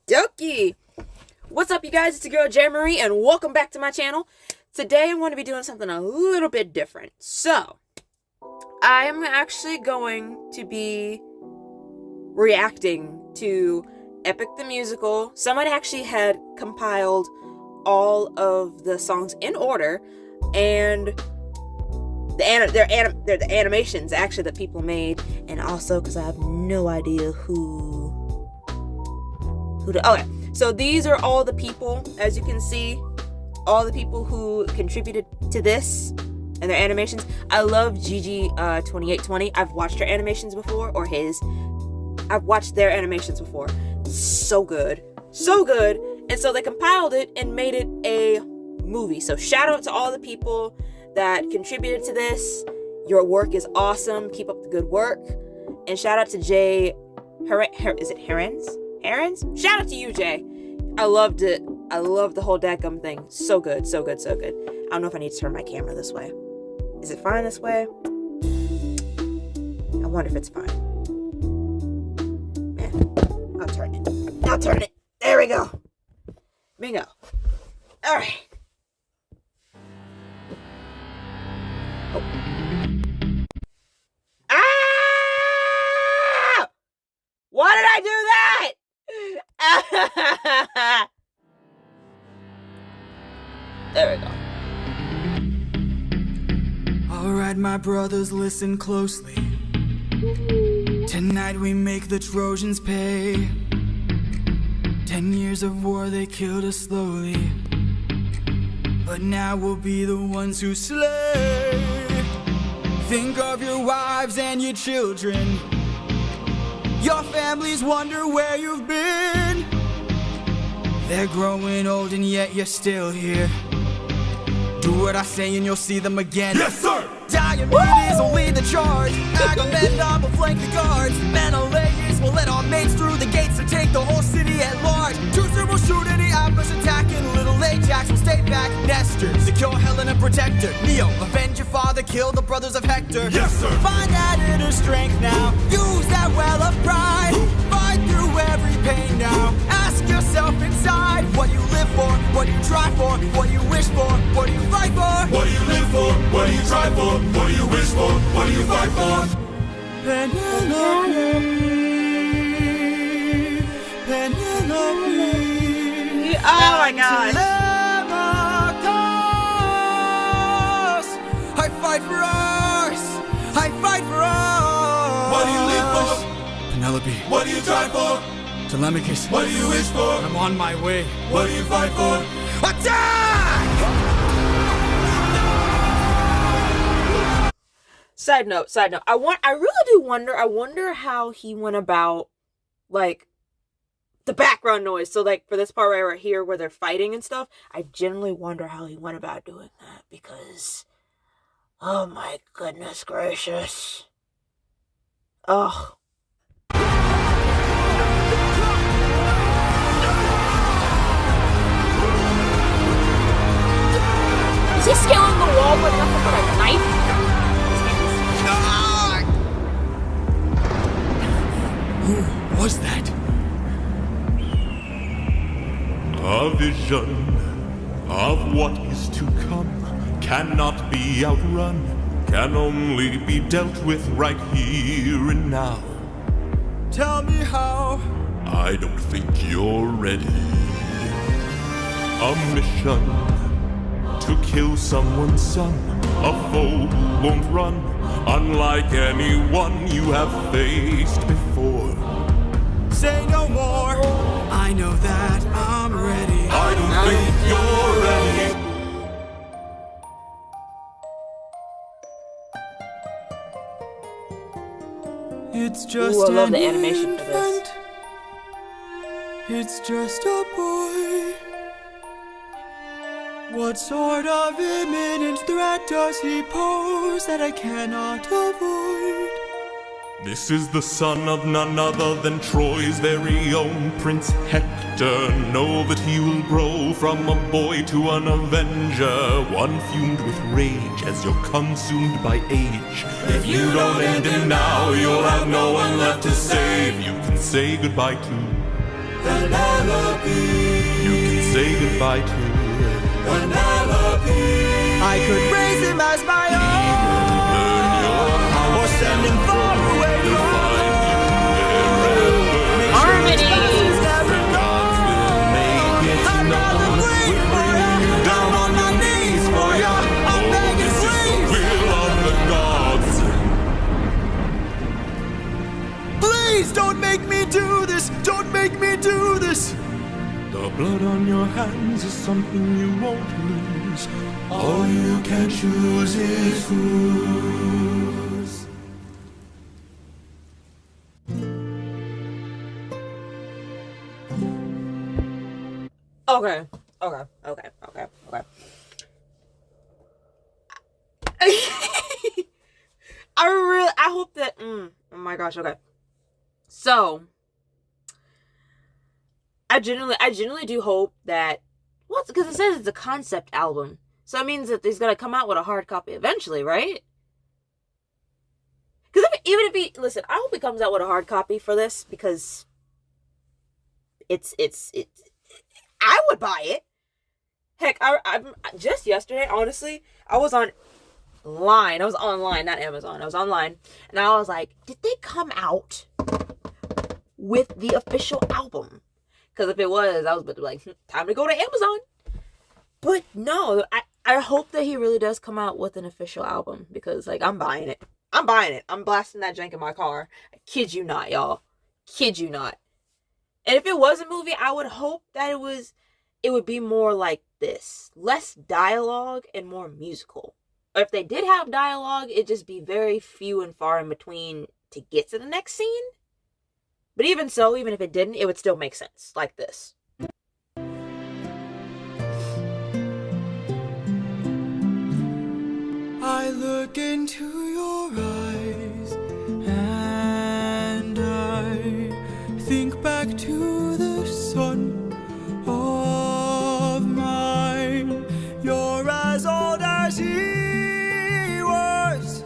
Dokie! What's up, you guys? It's your girl, J. Marie, and welcome back to my channel. Today, I'm going to be doing something a little bit different. So, I'm actually going to be reacting to Epic the Musical. Someone actually had compiled all of the songs in order, and they're the animations, actually, that people made, and also because I have no idea okay, so these are all the people, as you can see, all the people who contributed to this and their animations. I love Gigi 2820. I've watched her animations before, or his. I've watched their animations before. So good. So good. And so they compiled it and made it a movie. So shout out to all the people that contributed to this. Your work is awesome. Keep up the good work. And shout out to Jay. Is it Herons? Shout out to you, Jay. I loved it. I love the whole dadgum thing. So good, so good, so good. I don't know if I need to turn my camera this way. Is it fine this way? I wonder if it's fine. I'll turn it. There we go. Bingo. All right. Oh. Ah! Why did I do that? There we go. Alright, my brothers, listen closely. Tonight we make the Trojans pay. 10 years of war, they killed us slowly, but now we'll be the ones who slay. Think of your wives and your children. Your families wonder where you've been. They're growing old and yet you're still here. Do what I say and you'll see them again. Yes, sir! Diomedes will lead the charge. Agamemnon will flank the guards. Menelaus will let our mates through the gates to take the whole city at large. Teucer will shoot any ambush attacking. Little Ajax will stay back. Nestor, secure Helena, protect her. Neo, avenge your father, kill the brothers of Hector. Yes, sir! Find that inner strength now. Use that well of pride. Fight through every pain now. Ask yourself inside, what do you live for? What do you try for? What do you wish for? What do you fight for? What do you live for? What do you try for? What do you wish for? What do you fight for? Penelope, Penelope. Oh my gosh. I fight for us. I fight for us. What do you live for? Penelope. What do you try for? Telemachus. What do you wish for? I'm on my way. What do you fight for? Attack! Side note. I really do wonder. I wonder how he went about, like, the background noise. So, like, for this part right here where they're fighting and stuff, I genuinely wonder how he went about doing that, because, oh my goodness gracious. Ugh. Is he scaling the wall with nothing but a knife? Who was that? A vision of what is to come cannot be outrun, can only be dealt with right here and now. Tell me how. I don't think you're ready. A mission to kill someone's son, a foe who won't run, unlike anyone you have faced before. Say no more. I know that I'm ready. I don't think you're ready. It's just Ooh, I love an the animation for this. infant. It's just a boy. What sort of imminent threat does he pose that I cannot avoid? This is the son of none other than Troy's very own Prince Hector. Know that he will grow from a boy to an avenger, one fumed with rage as you're consumed by age. If you don't end him now, you'll have no one left to save. You can say goodbye to Penelope. You can say goodbye to Penelope. I could raise him as my own, or send him far away from home. Make sure his presence never known. I'm not afraid for ya. Down on my knees for ya. I'm begging, please. will of the gods. Please don't make me do this. Don't make me do this. The blood on your hands is something you won't lose. All you can choose is whose. Okay. I hope that. Oh my gosh. Okay. So, I genuinely do hope that. Well, because it says it's a concept album, so it means that he's gonna come out with a hard copy eventually, right? Because even if he listen, I hope he comes out with a hard copy for this because it's I would buy it. Heck, I just yesterday, honestly, I was online, not Amazon. I was online, and I was like, did they come out with the official album? Because if it was, I was about to be like, time to go to Amazon. But no, I hope that he really does come out with an official album because, like, I'm buying it. I'm blasting that jank in my car. I kid you not, y'all. Kid you not. And if it was a movie, I would hope that it would be more like this. Less dialogue and more musical. Or if they did have dialogue, it'd just be very few and far in between to get to the next scene. But even so, even if it didn't, it would still make sense. Like this. I look into your eyes and I think back to the son of mine. You're as old as he was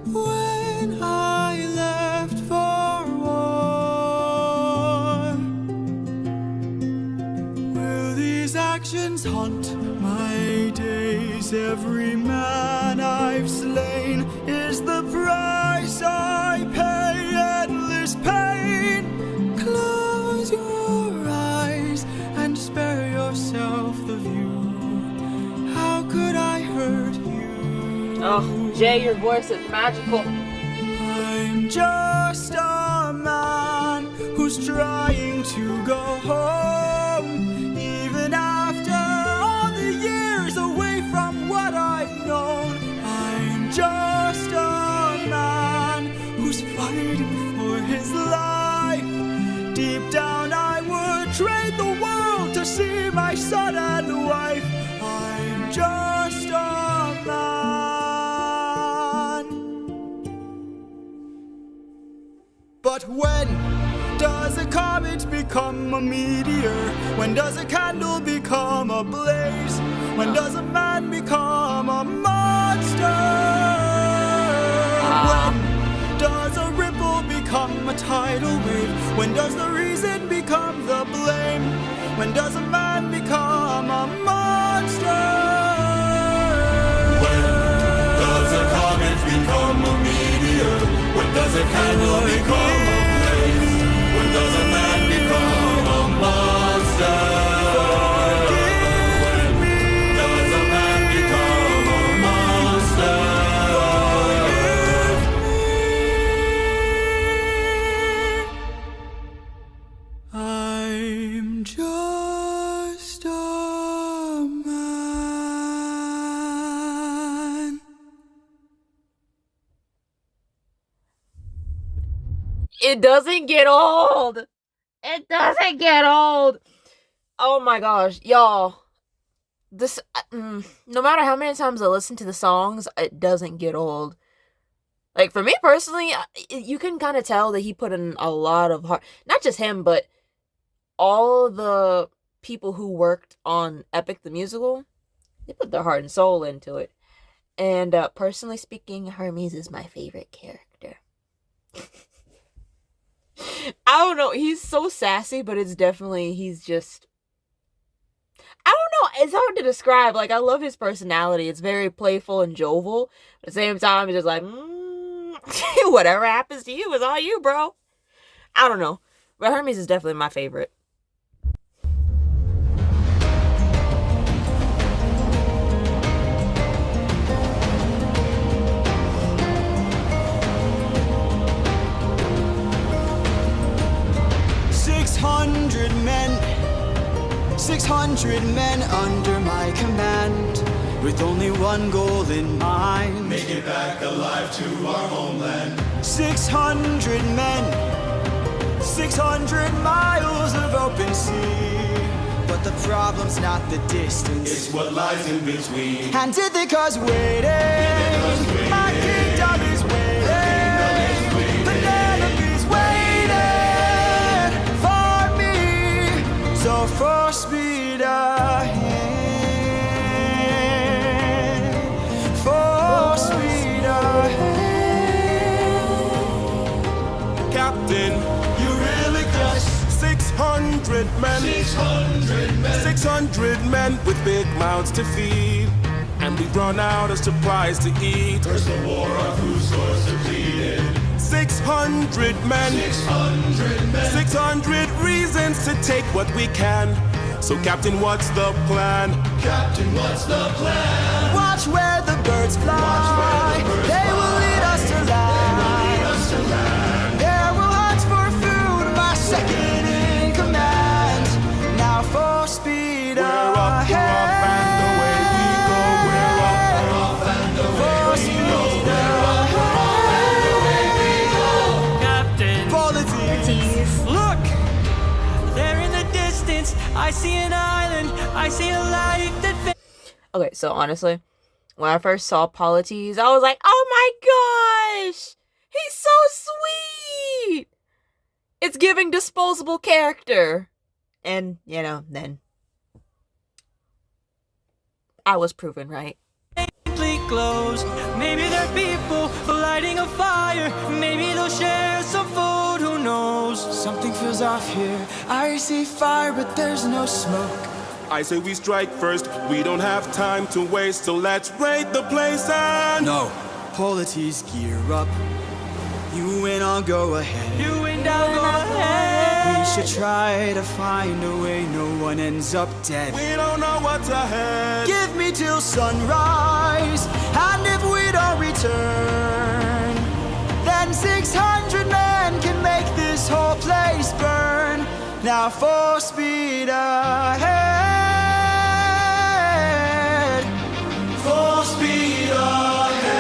when I left for war. Will these actions haunt my days? Every man I've slain is the price I pay. Endless pain. Close your eyes and spare yourself the view. How could I hurt you? Oh, Jay, your voice is magical. I'm just a man who's trying to go home, even after all the years away from what I've known. I'm just a man who's fighting for his life. Deep down I would trade the world to see my son and wife. I'm just a man. But when does a comet become a meteor? When does a candle become a blaze? When does a man become a monster? When does a ripple become a tidal wave? When does the reason become the blame? When does a man become a monster? When does a comet become a meteor? When does a candle become a blaze? When does a man become a monster? When does a man become a monster? I'm just a man. It doesn't get old. It doesn't get old. Oh my gosh, y'all. This, no matter how many times I listen to the songs, it doesn't get old. Like, for me personally, you can kind of tell that he put in a lot of heart. Not just him, but all the people who worked on Epic the Musical. They put their heart and soul into it. And personally speaking, Hermes is my favorite character. I don't know. He's so sassy, but it's definitely, he's just, I don't know. It's hard to describe. Like, I love his personality. It's very playful and jovial. At the same time, it's just like, whatever happens to you is on you, bro. I don't know. But Hermes is definitely my favorite. Men, 600 men under my command, with only one goal in mind: make it back alive to our homeland. 600 men, 600 miles of open sea. But the problem's not the distance, it's what lies in between. And Ithaca's waiting, my kingdom is waiting, Penelope's waiting for me. So full speed ahead, full speed ahead. Captain, you really got 600 men. 600 men. 600 men with big mouths to feed. And we run out of supplies to eat. First the war, our food stores depleted. 600 men. 600 men. 600 reasons to take what we can. So Captain, what's the plan? Captain, what's the plan? Watch where the birds fly. They will lead us to land. There will hunt for food, my second in command. Now full speed ahead. We're off and away we go. We're off and away we go. Captain, Polities. look, there in the distance, I see an island, I see a light that. Okay, so honestly, when I first saw Polities, I was like, oh my gosh! He's so sweet! It's giving disposable character. And, you know, then I was proven right. Glows. Maybe they're people lighting a fire. Maybe they'll share some food, who knows? Something feels off here. I see fire, but there's no smoke. I say we strike first. We don't have time to waste, so let's raid the place and... No. Polities, gear up. You win, I'll go ahead. You win, I'll go ahead. We should try to find a way no one ends up dead. We don't know what's ahead. Give me till sunrise, and if we don't return, then 600 men can make this whole place burn. Now full speed ahead, full speed ahead,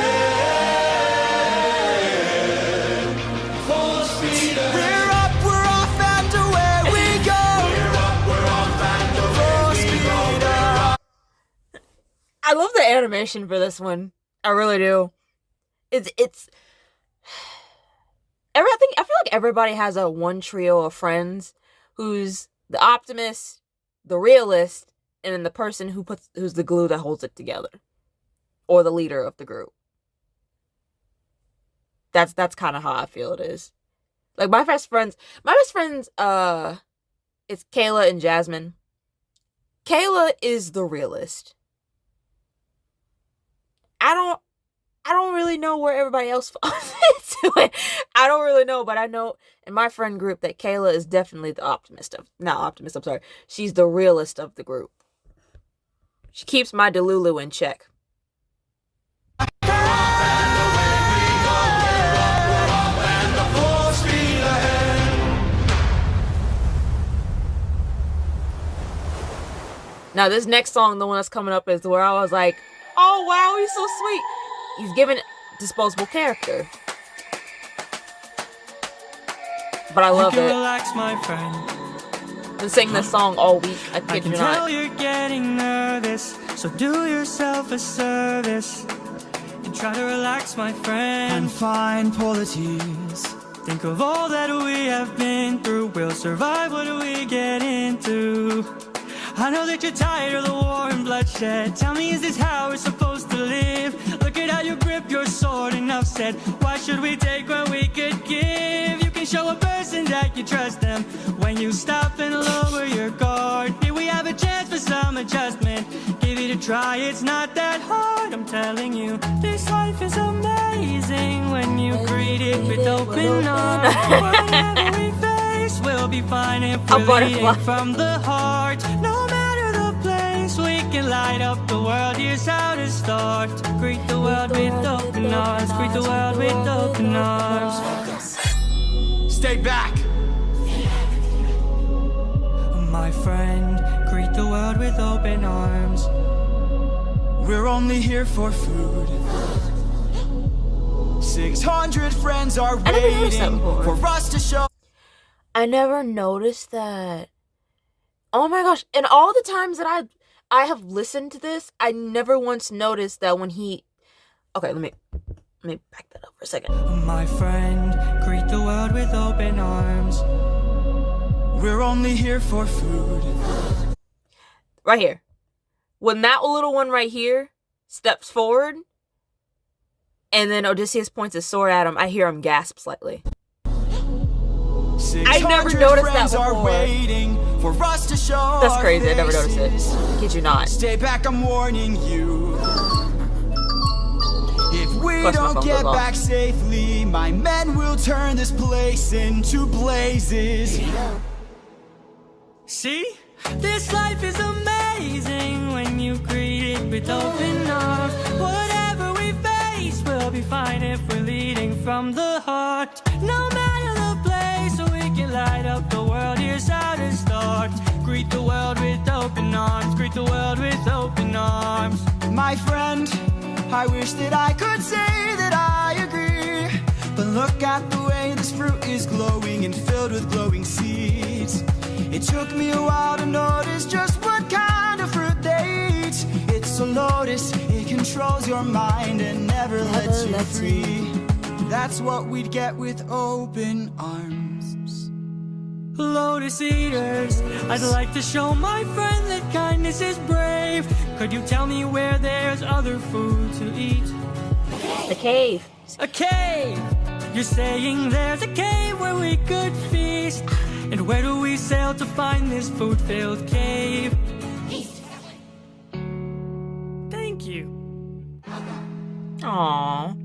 full speed ahead. We're up, we're off, and away we go. We're up, we're off and away we go. I love the animation for this one. I really do. It's I feel like everybody has a one trio of friends who's the optimist, the realist, and then the person who's the glue that holds it together. Or the leader of the group. That's kind of how I feel it is. Like my best friends, it's Kayla and Jasmine. Kayla is the realist. I don't really know where everybody else falls into it. I don't really know, but I know in my friend group that Kayla is definitely the she's the realist of the group. She keeps my Delulu in check. Now this next song, the one that's coming up, is where I was like, oh wow, he's so sweet. He's given disposable character. But I love it. Relax, my friend. Been singing this song all week. I kid you not. Tell you're getting nervous, so do yourself a service and try to relax, my friend, and find polities. Think of all that we have been through. We'll survive what we get into. I know that you're tired of the war and bloodshed. Tell me, is this how we're supposed to live? Look at how you grip your sword, enough said. Why should we take when we could give? You can show a person that you trust them when you stop and lower your guard. Here we have a chance for some adjustment. Give it a try, it's not that hard. I'm telling you, this life is amazing when you greet it with open arms. Whatever we face, we'll be fine if we're leading from the heart. No matter the place, we can light up the world. Here's how to start. Greet the world with open arms. Greet the world with open arms. Stay back! My friend, greet the world with open arms. We're only here for food. 600 friends are waiting for us to show. I never noticed that. Oh my gosh. And all the times that I have listened to this, I never once noticed that when he... Okay, let me back that up for a second. My friend, greet the world with open arms. We're only here for food. Right here. When that little one right here steps forward, and then Odysseus points his sword at him, I hear him gasp slightly. I never noticed that before. Waiting for us to show. That's crazy. I never noticed it. Kid you not. Stay back, I'm warning you. If we don't get back safely, my men will turn this place into blazes. See? This life is amazing when you greet it with open arms. Whatever we face, we'll be fine if we're leading from the heart. No matter the place, so we can light up the world. Here's how to start. Greet the world with open arms. Greet the world with open arms. My friend, I wish that I could say that I agree, but look at the way this fruit is glowing and filled with glowing seeds. It took me a while to notice just what kind of fruit they eat. It's a lotus, it controls your mind and never lets you free. That's what we'd get with open arms. Lotus eaters, I'd like to show my friend that kindness is brave. Could you tell me where there's other food to eat? The cave. A cave! You're saying there's a cave where we could feast. And where do we sail to find this food-filled cave? Thank you. Aww.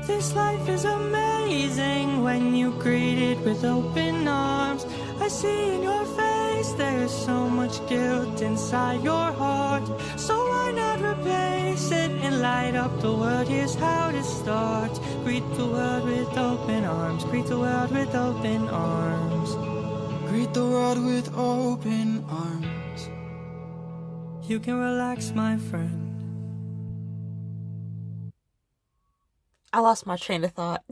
This life is amazing when you greet it with open arms. I see in your face there's so much guilt inside your heart. So why not replace it and light up the world? Here's how to start. Greet the world with open arms. Greet the world with open arms. Greet the world with open arms. You can relax, my friend. I lost my train of thought.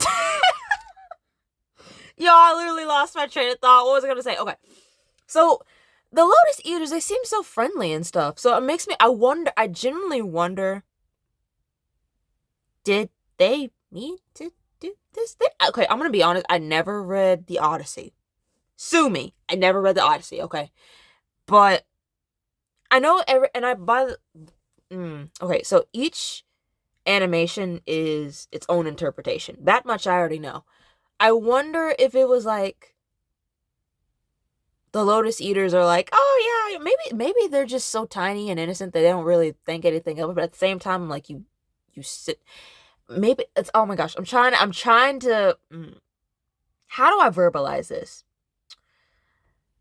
Yo, I literally lost my train of thought. What was I gonna say? Okay. So, the Lotus Eaters, they seem so friendly and stuff. So, it makes me, I genuinely wonder, did they mean to do this? Okay, I'm gonna be honest. I never read the Odyssey. Sue me. I never read the Odyssey, okay? But, I know, okay, so each animation is its own interpretation. That much I already know. I wonder if it was like the Lotus Eaters are like, oh yeah, maybe they're just so tiny and innocent that they don't really think anything of it, but at the same time, like you sit, maybe it's, oh my gosh, I'm trying to how do I verbalize this?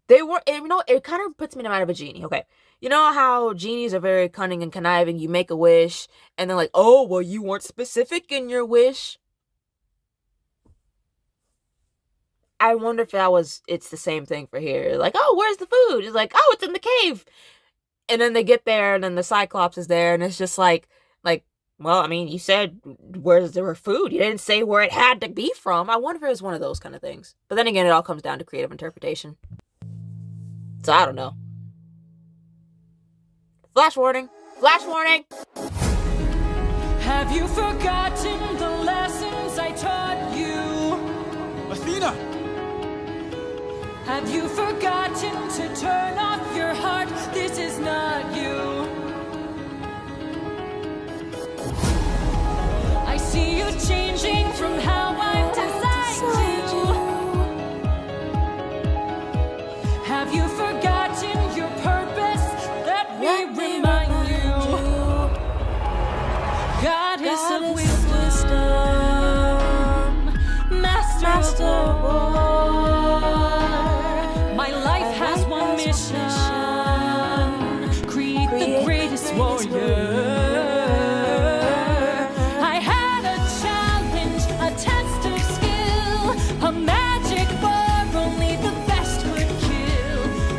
They were, it kind of puts me in the mind of a genie. Okay, you know how genies are very cunning and conniving. You make a wish and they're like, oh well, you weren't specific in your wish. I wonder if it's the same thing for here. Like, oh, where's the food? It's like, oh, it's in the cave. And then they get there and then the Cyclops is there and it's just like, well, I mean, you said where's there food. You didn't say where it had to be from. I wonder if it was one of those kind of things. But then again, it all comes down to creative interpretation. So I don't know. Flash warning. Flash warning. Have you forgotten the lessons I taught you? Athena! Have you forgotten to turn off your heart? This is not you. I see you changing from how I've designed you. Have you forgotten your purpose? Let me remind you. Goddess of wisdom, master of war. My life has one mission: create the greatest warrior. I had a challenge, a test of skill, a magic bar only the best would kill.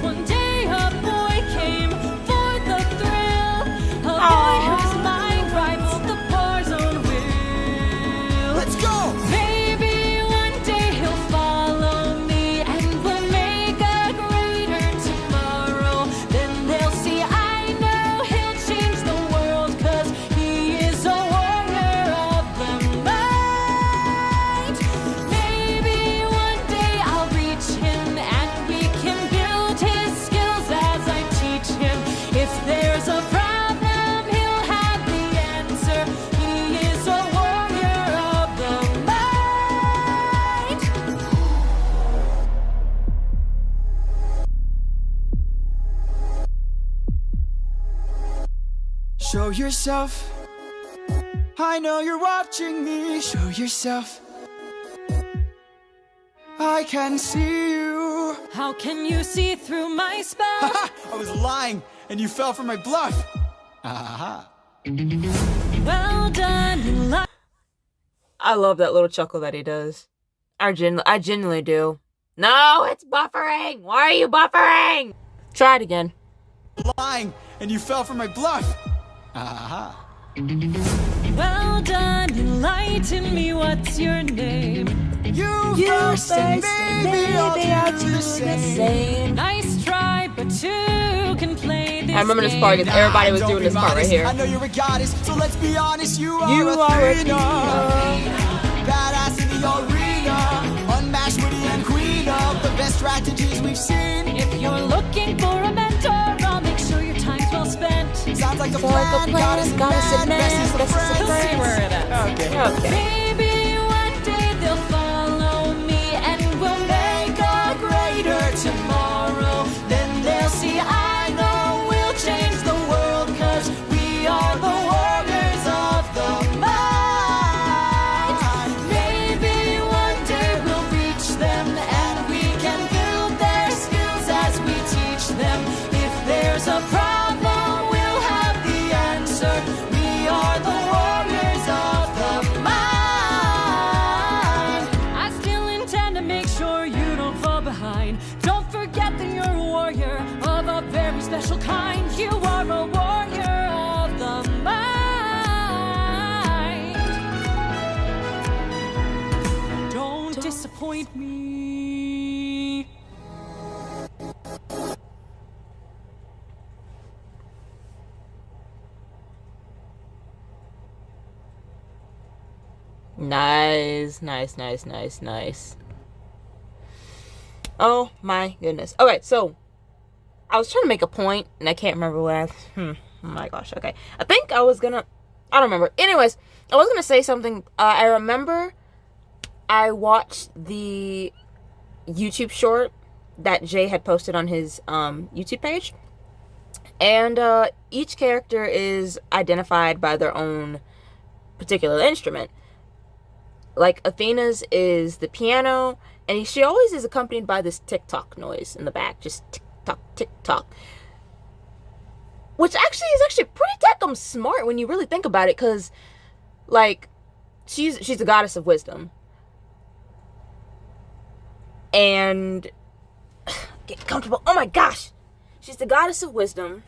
One day a boy came for the thrill, a boy whose mind rivaled the bar's own will. Let's go! Maybe one day he'll follow me and we'll make a greater tomorrow. Then they'll see I know he'll change the world, 'cause he is a warrior of the night. Maybe one day I'll reach him and we can build his skills as I teach him. If there's a problem, he'll have the answer. He is a warrior of the night. Show yourself. I know you're watching me. Show yourself. I can see you. How can you see through my spell? Haha! I was lying, and you fell for my bluff. Aha! Well done in life. I love that little chuckle that he does. I genuinely do. No, it's buffering. Why are you buffering? Try it again. Lying, and you fell for my bluff. Aha! Well done, enlighten me. What's your name? You first, and maybe I'll do the same. Nice try, but two can play this. I remember this part because everybody was Don't doing be this part right modest. here. I know you're a goddess, so let's be honest. You are You a are a Athena. Badass in the arena, unmatched, witty, and queen of the best strategies we've seen. If you're looking for a mentor, I'll make sure your time's well spent. Sounds like a plan. Goddess and man, bestest of friends. He'll see where it ends. Okay. Maybe one day they'll follow me and we'll make a greater tomorrow. Then they'll see I know we'll change the world, 'cause we are the warriors of the mind. Maybe one day we'll reach them and we can build their skills as we teach them. If there's a problem, we'll have the answer. We are the warriors of the mind. I still intend to make sure you don't fall behind. Don't forget that you're a warrior of a very special kind. You are a warrior of the mind. Don't disappoint me. Nice. Oh my goodness. Okay, so I was trying to make a point and I can't remember what oh my gosh, okay. I don't remember. Anyways, I was gonna say something. I remember I watched the YouTube short that Jay had posted on his YouTube page. And each character is identified by their own particular instrument. Like Athena's is the piano, and she always is accompanied by this tick-tock noise in the back. Just tick-tock, tick-tock. Which actually is pretty damn smart when you really think about it, because, like, she's the goddess of wisdom. And get comfortable. Oh my gosh! She's the goddess of wisdom.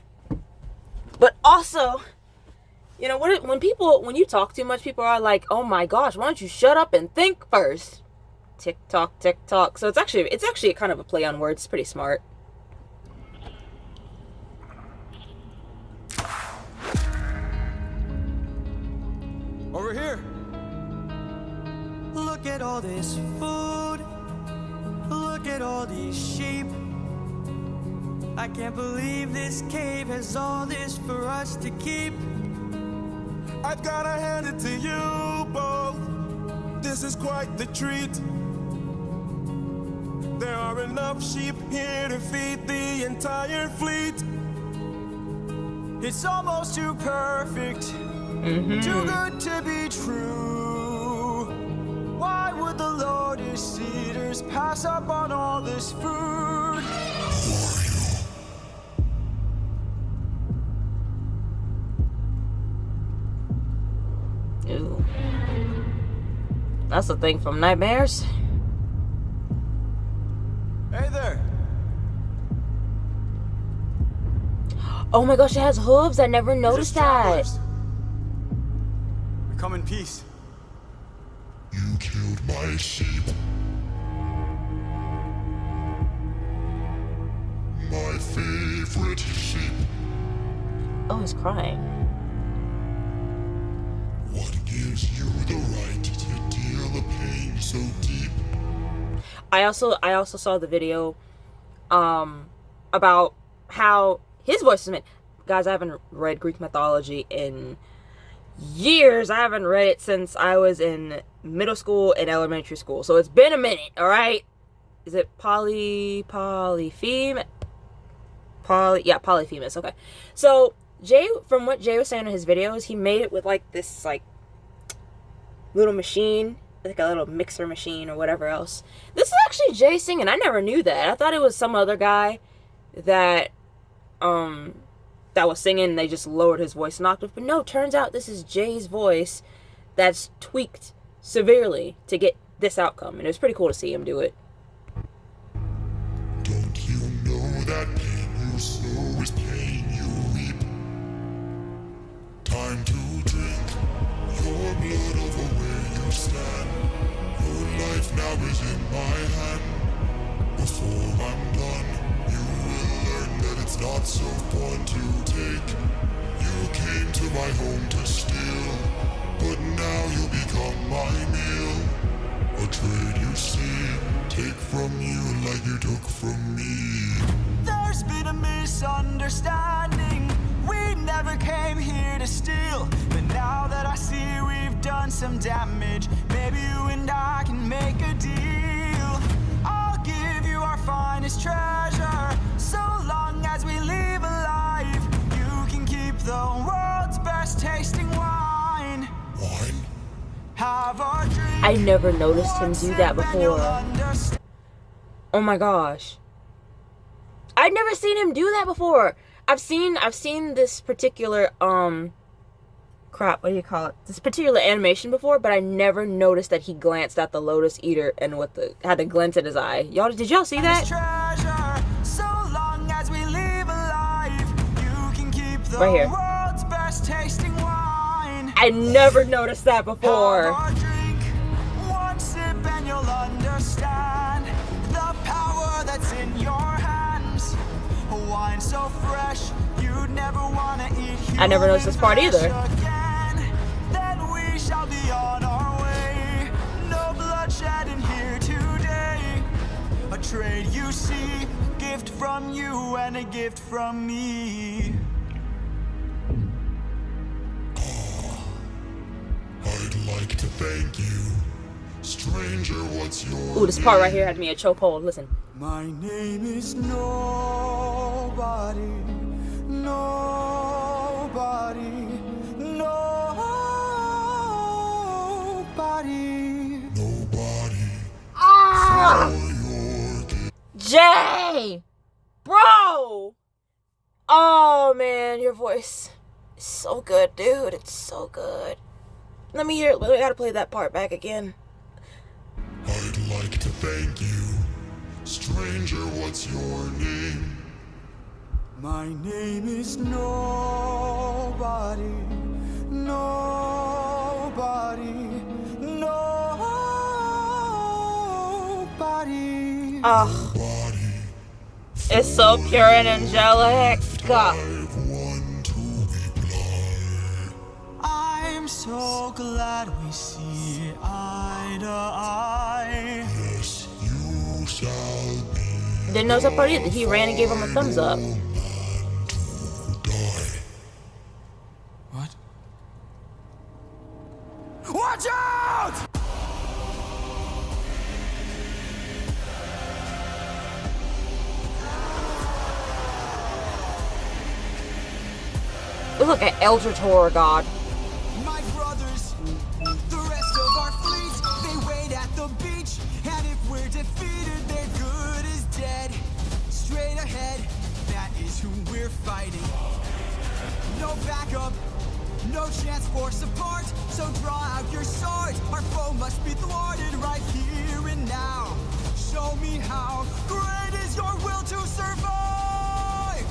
But also, you know, when you talk too much, people are like, oh my gosh, why don't you shut up and think first? Tick tock, tick tock. So it's actually kind of a play on words. It's pretty smart. Over here. Look at all this food. Look at all these sheep. I can't believe this cave has all this for us to keep. I've gotta hand it to you both. This is quite the treat. There There are enough sheep here to feed the entire fleet. It's almost too perfect, too good to be true. Why would the Lotus Eaters pass up on all this food? Ooh. That's the thing from Nightmares. Hey there. Oh my gosh, it has hooves. I never noticed that. We come in peace. You killed my sheep. My favorite sheep. Oh, he's crying. What gives you the right to deal the pain so deep? I also saw the video about how his voice is meant. Guys, I haven't read Greek mythology in years. I haven't read it since I was in middle school and elementary school. So it's been a minute, all right? Is it Polyphemus? Polyphemus. Okay. So Jay, from what Jay was saying in his videos, he made it with like this like little machine, like a little mixer machine or whatever else. This is actually Jay singing. I never knew that. I thought it was some other guy that was singing and they just lowered his voice an octave. But no, turns out this is Jay's voice that's tweaked severely to get this outcome. And it was pretty cool to see him do it. Don't you know that pain you sow is pain you reap? Time to drink your blood over where you stand. Your life now is in my hand. Before I'm done, you will learn that it's not so fun to take. You came to my home to steal, but now you become my meal. A trade you see, take from you like you took from me. There's been a misunderstanding. We never came here to steal. But now that I see we've done some damage, maybe you and I can make a deal. I'll give you our finest treasure, so long as we leave alive. You can keep the world's best tasting wine. Wine? Have a drink. I never noticed him One do sip that and before. you'll understand. Oh my gosh. I'd never seen him do that before. I've seen this particular crap, what do you call it? This particular animation before, but I never noticed that he glanced at the Lotus Eater and had the glint in his eye. Did y'all see that? Treasure, so long as we live alive, you can keep the Right here. world's best tasting wine. I never noticed that before. Have a drink, one sip and you'll understand the power that's in your hands. A wine so fresh, you'd never want to eat. I never noticed this part either. Again, then we shall be on our way. No bloodshed in here today. A trade you see, gift from you and a gift from me. I'd like to thank you. Stranger, what's your Ooh, this part right name? here had me a chokehold. Listen. My name is nobody, nobody, nobody. Nobody. Ah! For your gift. Jay! Bro! Oh man, your voice is so good, dude. It's so good. Let me hear it. I gotta play that part back again. I'd like to thank you. Stranger, what's your name? My name is nobody, nobody, nobody. Oh, Body. it's so pure and angelic. God. I've one to reply. I'm so glad we see eye to eye. Yes, you shall be. Didn't notice that part either. He ran and gave him a thumbs up. Man to die. What? Watch out! look at Eldritch Horror God. My brothers, the rest of our fleet, they wait at the beach. And if we're defeated, their good is dead. Straight ahead, that is who we're fighting. No backup, no chance for support. So draw out your sword. Our foe must be thwarted right here and now. Show me how great is your will to survive.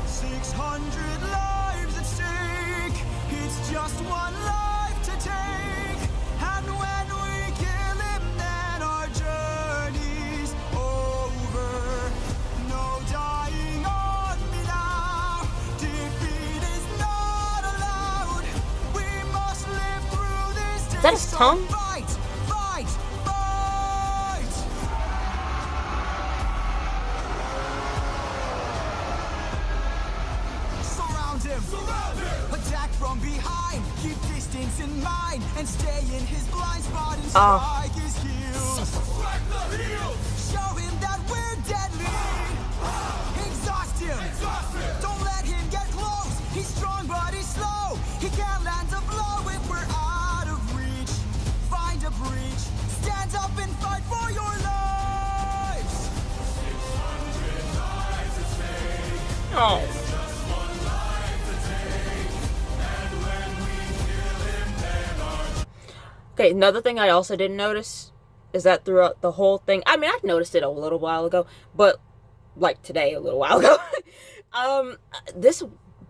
600 lives at stake. It's just one life to take. And when we kill him, then our journey's over. No dying on me now. Defeat is not allowed. We must live through this day. Is that his tongue? Fight, fight, fight. Surround him. Attack from behind. Keep distance in mind and stay in his blind spot and strike his heels. Show him that we're deadly. Exhaust him. Don't let him get close. He's strong but he's slow. He can't land a blow if we're out of reach. Find a breach. Stand up and fight for your lives. Oh. Okay, another thing I also didn't notice is that throughout the whole thing, I mean, I've noticed it a little while ago, but like today, a little while ago, this,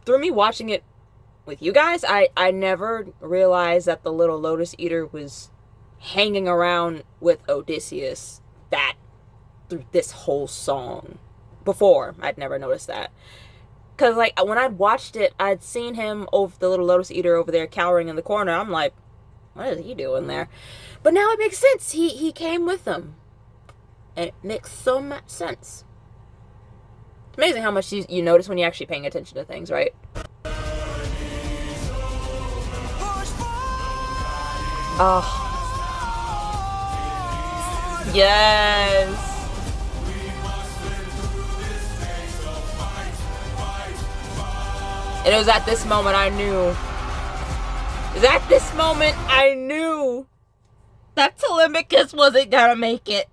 through me watching it with you guys, I never realized that the little Lotus Eater was hanging around with Odysseus through this whole song. Before, I'd never noticed that. Because, like, when I'd watched it, I'd seen him, the little Lotus Eater over there cowering in the corner. I'm like, what is he doing there? But now it makes sense. He came with them. And it makes so much sense. It's amazing how much you notice when you're actually paying attention to things, right? Oh. Yes. And it was at this moment I knew. It was at this moment I knew that Telemachus wasn't gonna make it.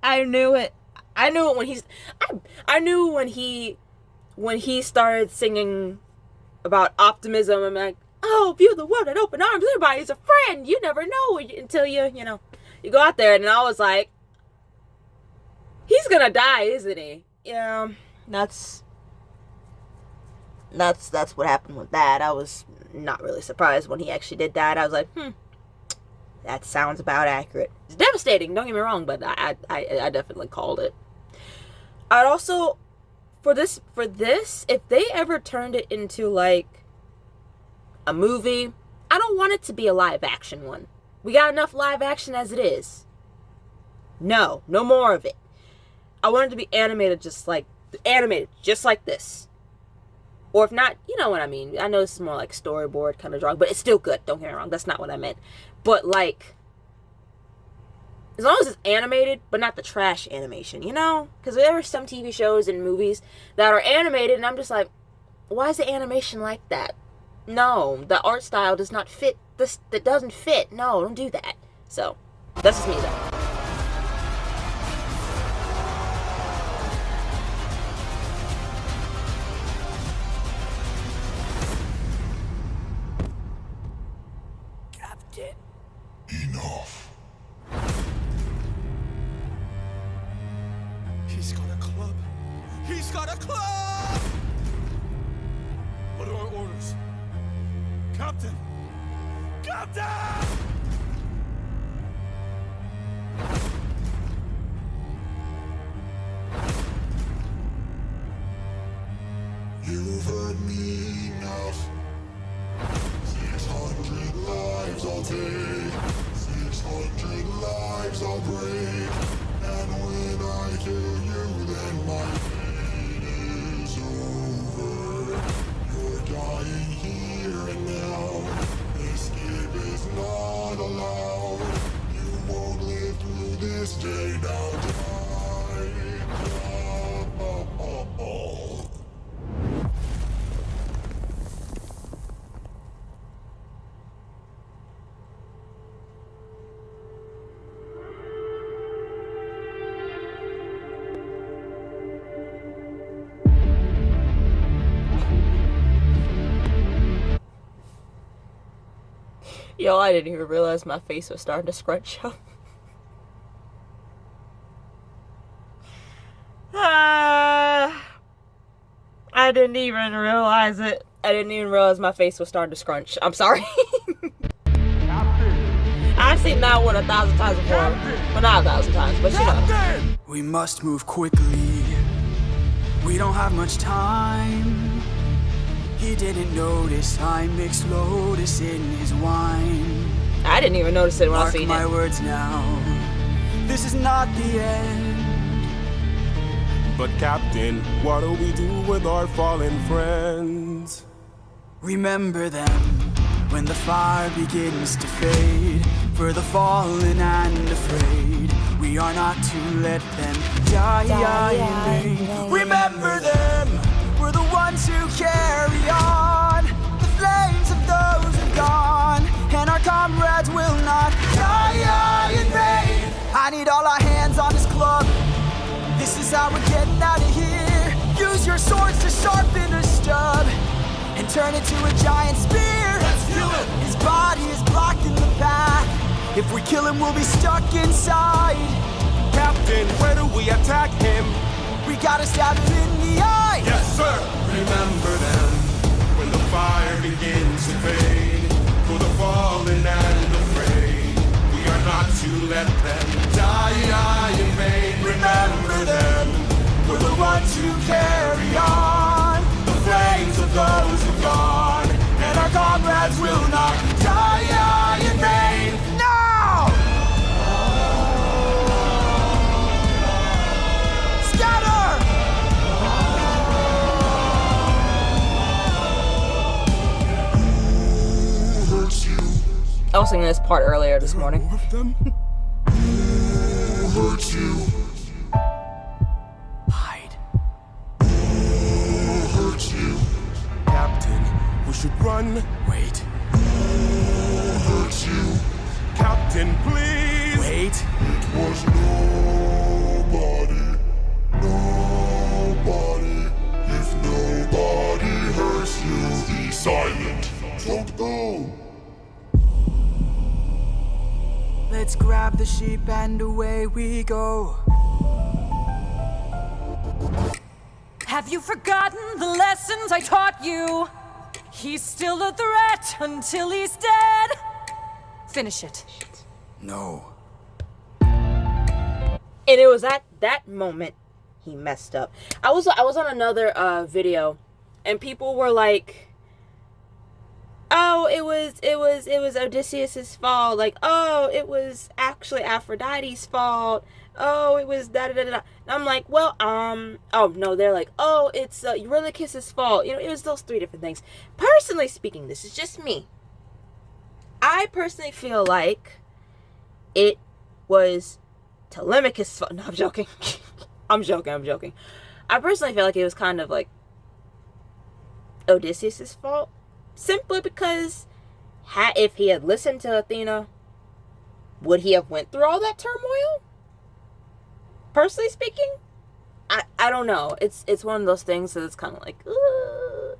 I knew it. I knew it I knew when he started singing about optimism. I'm like, oh, view the world in open arms. Everybody's a friend. You never know until you go out there. And I was like, he's gonna die, isn't he? Yeah, that's what happened with that. I was not really surprised when he actually did that. I was like, that sounds about accurate. It's devastating, don't get me wrong, but I definitely called it. I'd also, for this, if they ever turned it into like a movie, I don't want it to be a live action one. We got enough live action as it is. No more of it. I want it to be animated just like this. Or if not, you know what I mean. I know this is more like storyboard kind of drawing, but it's still good. Don't get me wrong. That's not what I meant. But like, as long as it's animated, but not the trash animation, Because there are some TV shows and movies that are animated, and I'm just like, why is the animation like that? No, the art style does not fit. That doesn't fit. No, don't do that. So, that's just me though. Enough. He's got a club. He's got a club! What are our orders? Captain! Captain! You've heard me enough. 600 lives I'll take. 600 lives I'll break. And when I kill you, then my fate is over. You're dying here and now. Escape is not allowed. You won't live through this day now. Die. Yo, I didn't even realize my face was starting to scrunch up. I didn't even realize it. I didn't even realize my face was starting to scrunch. I'm sorry. I've seen that one 1,000 times before. Well, not 1,000 times, but you know. We must move quickly. We don't have much time. He didn't notice I mixed lotus in his wine. I didn't even notice it when I Mark seen my it. words now. This is not the end. But Captain, what do we do with our fallen friends? Remember them when the fire begins to fade. For the fallen and afraid, we are not to let them die in vain. Remember them, we're the ones who carry on. The flames of those who've gone, and our comrades will not die in vain. I need all our hands on this club. This is how we're getting out of here. Use your swords to sharpen a stub and turn it to a giant spear. Let's kill him. His body is blocking the path. If we kill him, we'll be stuck inside. Captain, where do we attack him? We gotta stab him in the eye. Yes, sir. Remember them when the fire begins to fade. For the fallen and afraid, we are not to let them die in vain. Remember them, we're the ones who carry on. The flames of those who've gone, and our comrades will not die in vain. No! Scatter! I was singing this part earlier this morning. Hide. Captain, we should run. Wait. Captain, please. Wait. Was nobody. If nobody hurts you, be silent. Don't go. Let's grab the sheep and away we go. Have you forgotten the lessons I taught you? He's still a threat until he's dead. Finish it. No. And it was at that moment he messed up. I was on another video, and people were like, "Oh, it was Odysseus's fault. Like, oh, it was actually Aphrodite's fault. Oh, it was da da da da." And I'm like, well, oh no, they're like, oh, it's Eurylochus's fault. You know, it was those three different things. Personally speaking, this is just me. I personally feel like it was Telemachus' fault. No, I'm joking. I'm joking. I personally feel like it was kind of like Odysseus' fault. Simply because if he had listened to Athena, would he have went through all that turmoil? Personally speaking, I don't know. It's one of those things that it's kind of like,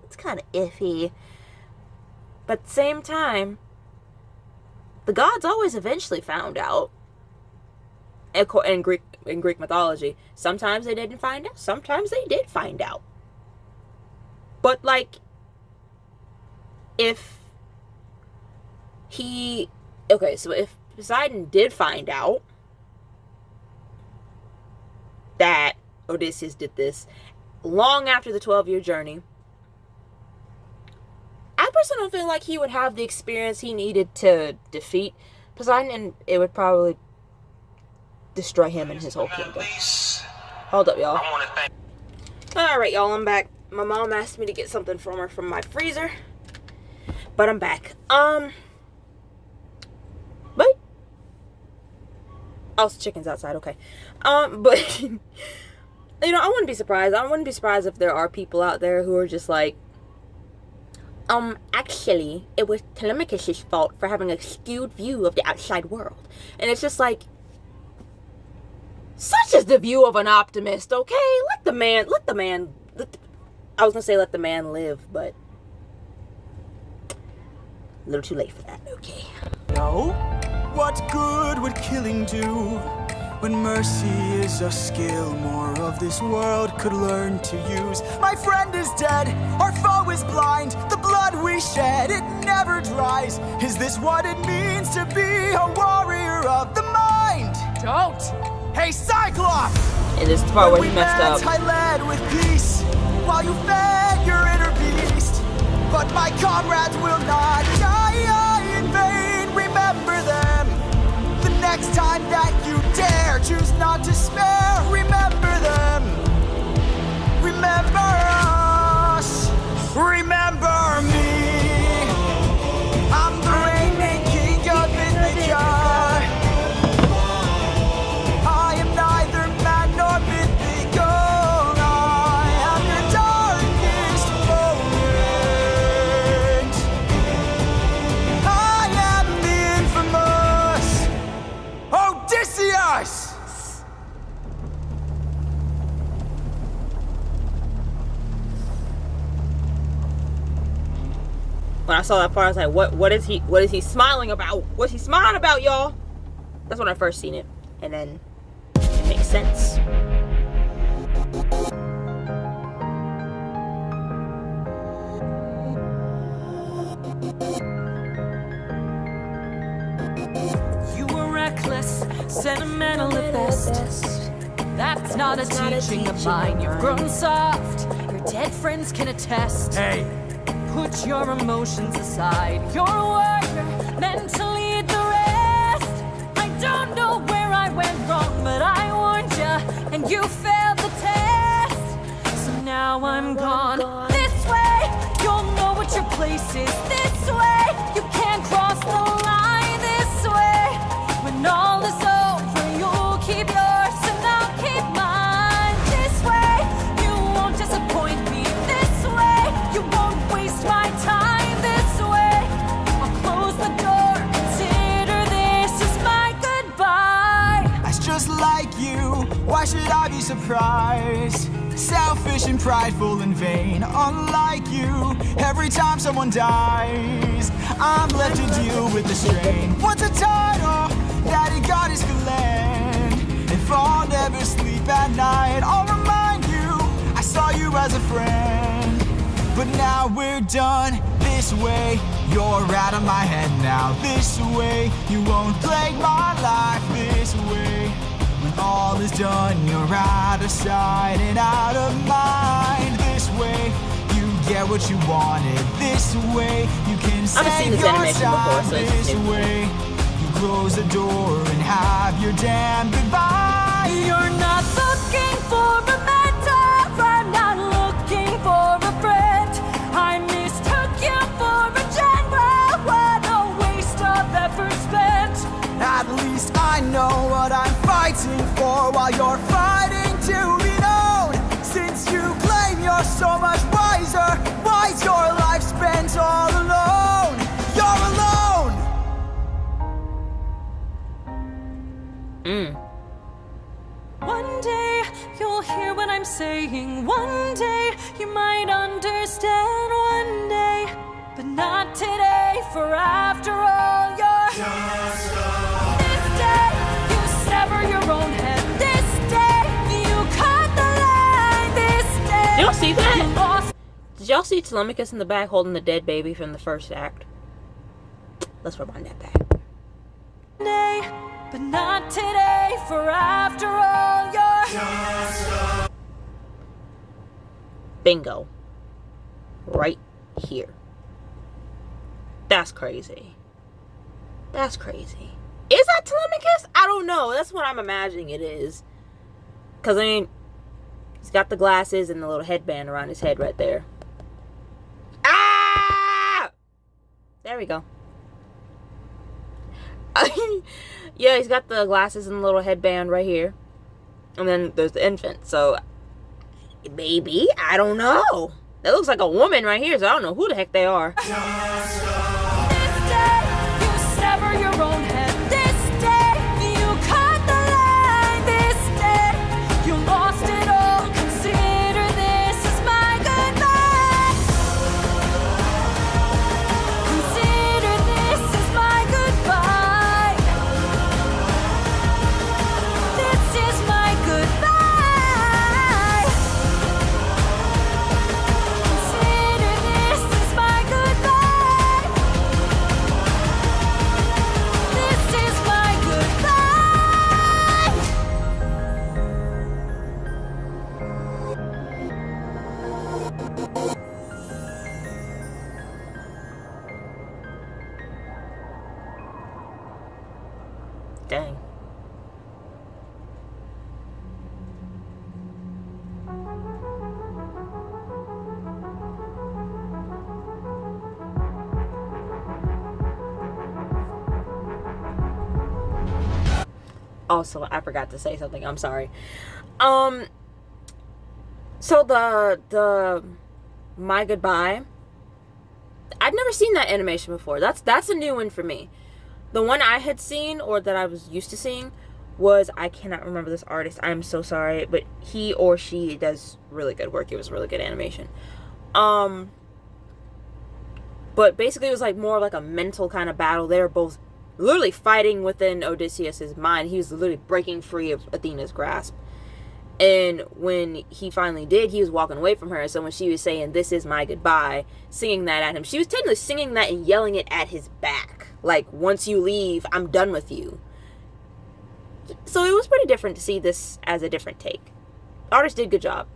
it's kind of iffy. But at the same time, the gods always eventually found out. In Greek mythology, sometimes they didn't find out. Sometimes they did find out. But like, if Poseidon did find out that Odysseus did this long after the 12-year journey, I personally don't feel like he would have the experience he needed to defeat Poseidon, and it would probably destroy him and his whole kingdom. Hold up, y'all. Alright, y'all, I'm back. My mom asked me to get something from her from my freezer, but I'm back. But oh, chicken's outside. Okay. But you know, I wouldn't be surprised. I wouldn't be surprised if there are people out there who are just like, actually, it was Telemachus' fault for having a skewed view of the outside world. And it's just like, such is the view of an optimist, okay? Let the man live, but a little too late for that, okay? No? What good would killing do? When mercy is a skill more of this world could learn to use. My friend is dead, our foe is blind. The blood we shed, it never dries. Is this what it means to be a warrior of the mind? Don't! Hey, Cyclops! And this is the part where he When we messed met, up. I led with peace, while you fed your inner beast. But my comrades will not die in vain. Remember them. The next time that you dare, choose not to spare. Remember them. Remember us. Remember me. I'm the reigning king of Mythica. I am neither man nor mythical. I am your darkest moment. I am the infamous Odysseus! When I saw that part, I was like, what is he smiling about? What's he smiling about, y'all? That's when I first seen it. And then it makes sense. You were reckless, sentimental at best. That's not a teaching of mine. You've grown soft. Your dead friends can attest. Hey, Put your emotions aside. You're a warrior, meant to lead the rest. I don't know where I went wrong, but I warned you, and you failed the test. So now I'm gone. This way, you'll know what your place is. This way, you can't cross the line. This way, when all is over, you'll keep yours and I'll keep mine. This way, you won't disappoint me. This way, you won't waste my time. This way, I'll close the door. Consider this as my goodbye. that's just like you. Why should I be surprised? Selfish and prideful and vain. Unlike you, every time someone dies, I'm left to deal with the strain. What's a title that he got his Glenn? If I'll never sleep at night, I'll remind you I saw you as a friend. But now we're done this way. You're out of my head now. This way, you won't plague my life. This way, when all is done, you're out of sight and out of mind. This way, you get what you wanted. This way, you can I haven't seen save this your animation before, so time. it's This new. way, you close the door and have your damn goodbye. You're not looking for a mentor. I'm not looking for a friend. I mistook you for a general. What a waste of effort spent. At least I know what I'm fighting for while you're fighting to be known. Since you claim you're so much wiser, why's your life spent all alone? You're alone! One day you'll hear what I'm saying. One day you might understand. One day, but not today. For after all, you're just this day you sever your own head. This day you cut the line. This day Did y'all see that? you lost. Did y'all see Telemachus in the back holding the dead baby from the first act? Let's rewind that back. Day, but not today. For after all, you're just Bingo. Right here. That's crazy. That's crazy. Is that Telemachus? I don't know. That's what I'm imagining it is. Because, I mean, he's got the glasses and the little headband around his head right there. Ah! There we go. Yeah, he's got the glasses and the little headband right here. And then there's the infant. So, maybe. I don't know. That looks like a woman right here, so I don't know who the heck they are. This day, you sever your own head. This day, you cut the line. This day, you lost it all. Consider this as my goodbye. Consider this as my goodbye. Also, I forgot to say something. I'm sorry. So the My Goodbye, I'd never seen that animation before. That's a new one for me. The one I had seen, or that I was used to seeing, was, I cannot remember this artist. I'm so sorry, but he or she does really good work. It was really good animation. But basically it was like more like a mental kind of battle. They were both literally fighting within Odysseus's mind. He was literally breaking free of Athena's grasp. And when he finally did, he was walking away from her. So when she was saying, "This is my goodbye," singing that at him, she was technically singing that and yelling it at his back. Like, once you leave, I'm done with you. So it was pretty different to see this as a different take. The artist did a good job.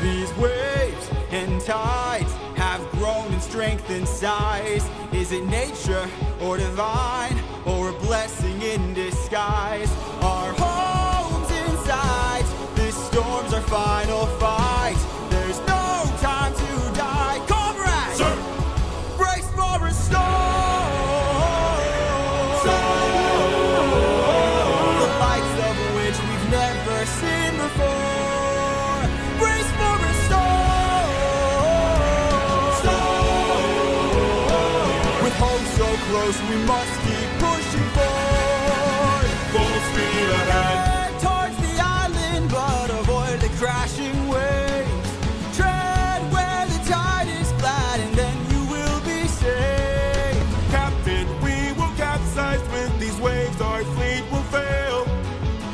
These waves and tides have grown in strength and size. Is it nature or divine, or a blessing in disguise? Our homes inside, this storm's our final fight. There's no time to die. Comrades, sir, brace for a storm. The likes of which we've never seen before. Brace for a storm. With hope so close, we must keep pushing forward. Full speed ahead. Head towards the island, but avoid the crashing waves. Tread where the tide is flat, and then you will be safe. Captain, we will capsize with these waves. Our fleet will fail.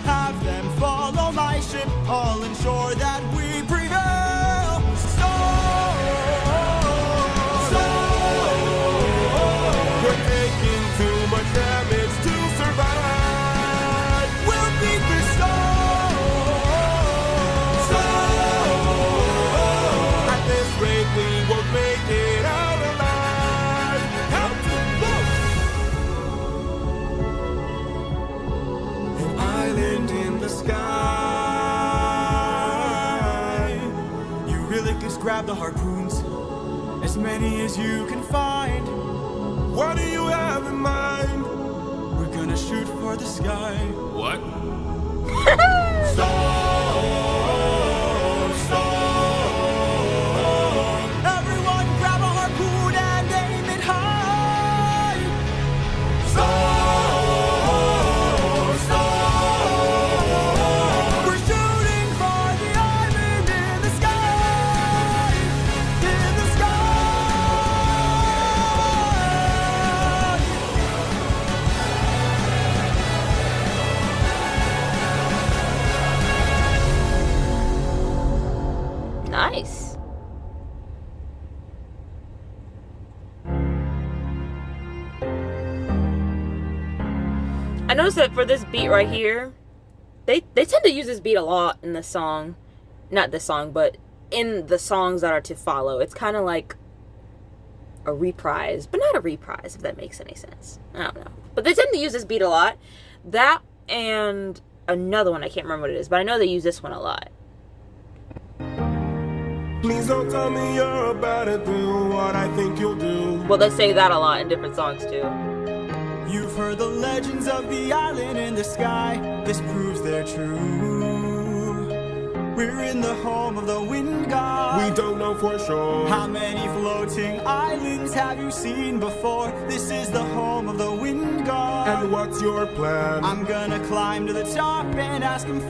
Have them follow my ship, all ensure that we prevail. We're taking too much damage to survive. We'll beat the storm. At this rate, we won't make it out alive. Captain, look! An island in the sky. You really just grab the harpoons, as many as you can find. What do you have in mind? We're gonna shoot for the sky. What? Everyone grab a harpoon and aim it high. We're shooting for the island in the sky. In the sky. Nice. I noticed that for this beat right here, they tend to use this beat a lot in the song. Not this song, but in the songs that are to follow. It's kind of like a reprise, but not a reprise, if that makes any sense. I don't know. But they tend to use this beat a lot. That and another one, I can't remember what it is, but I know they use this one a lot. Please don't tell me you're about to do what I think you'll do. Well, they say that a lot in different songs too. You've heard the legends of the island in the sky. This proves they're true. We're in the home of the wind god. We don't know for sure. How many floating islands have you seen before? This is the home of the wind god. And what's your plan? I'm gonna climb to the top and ask him.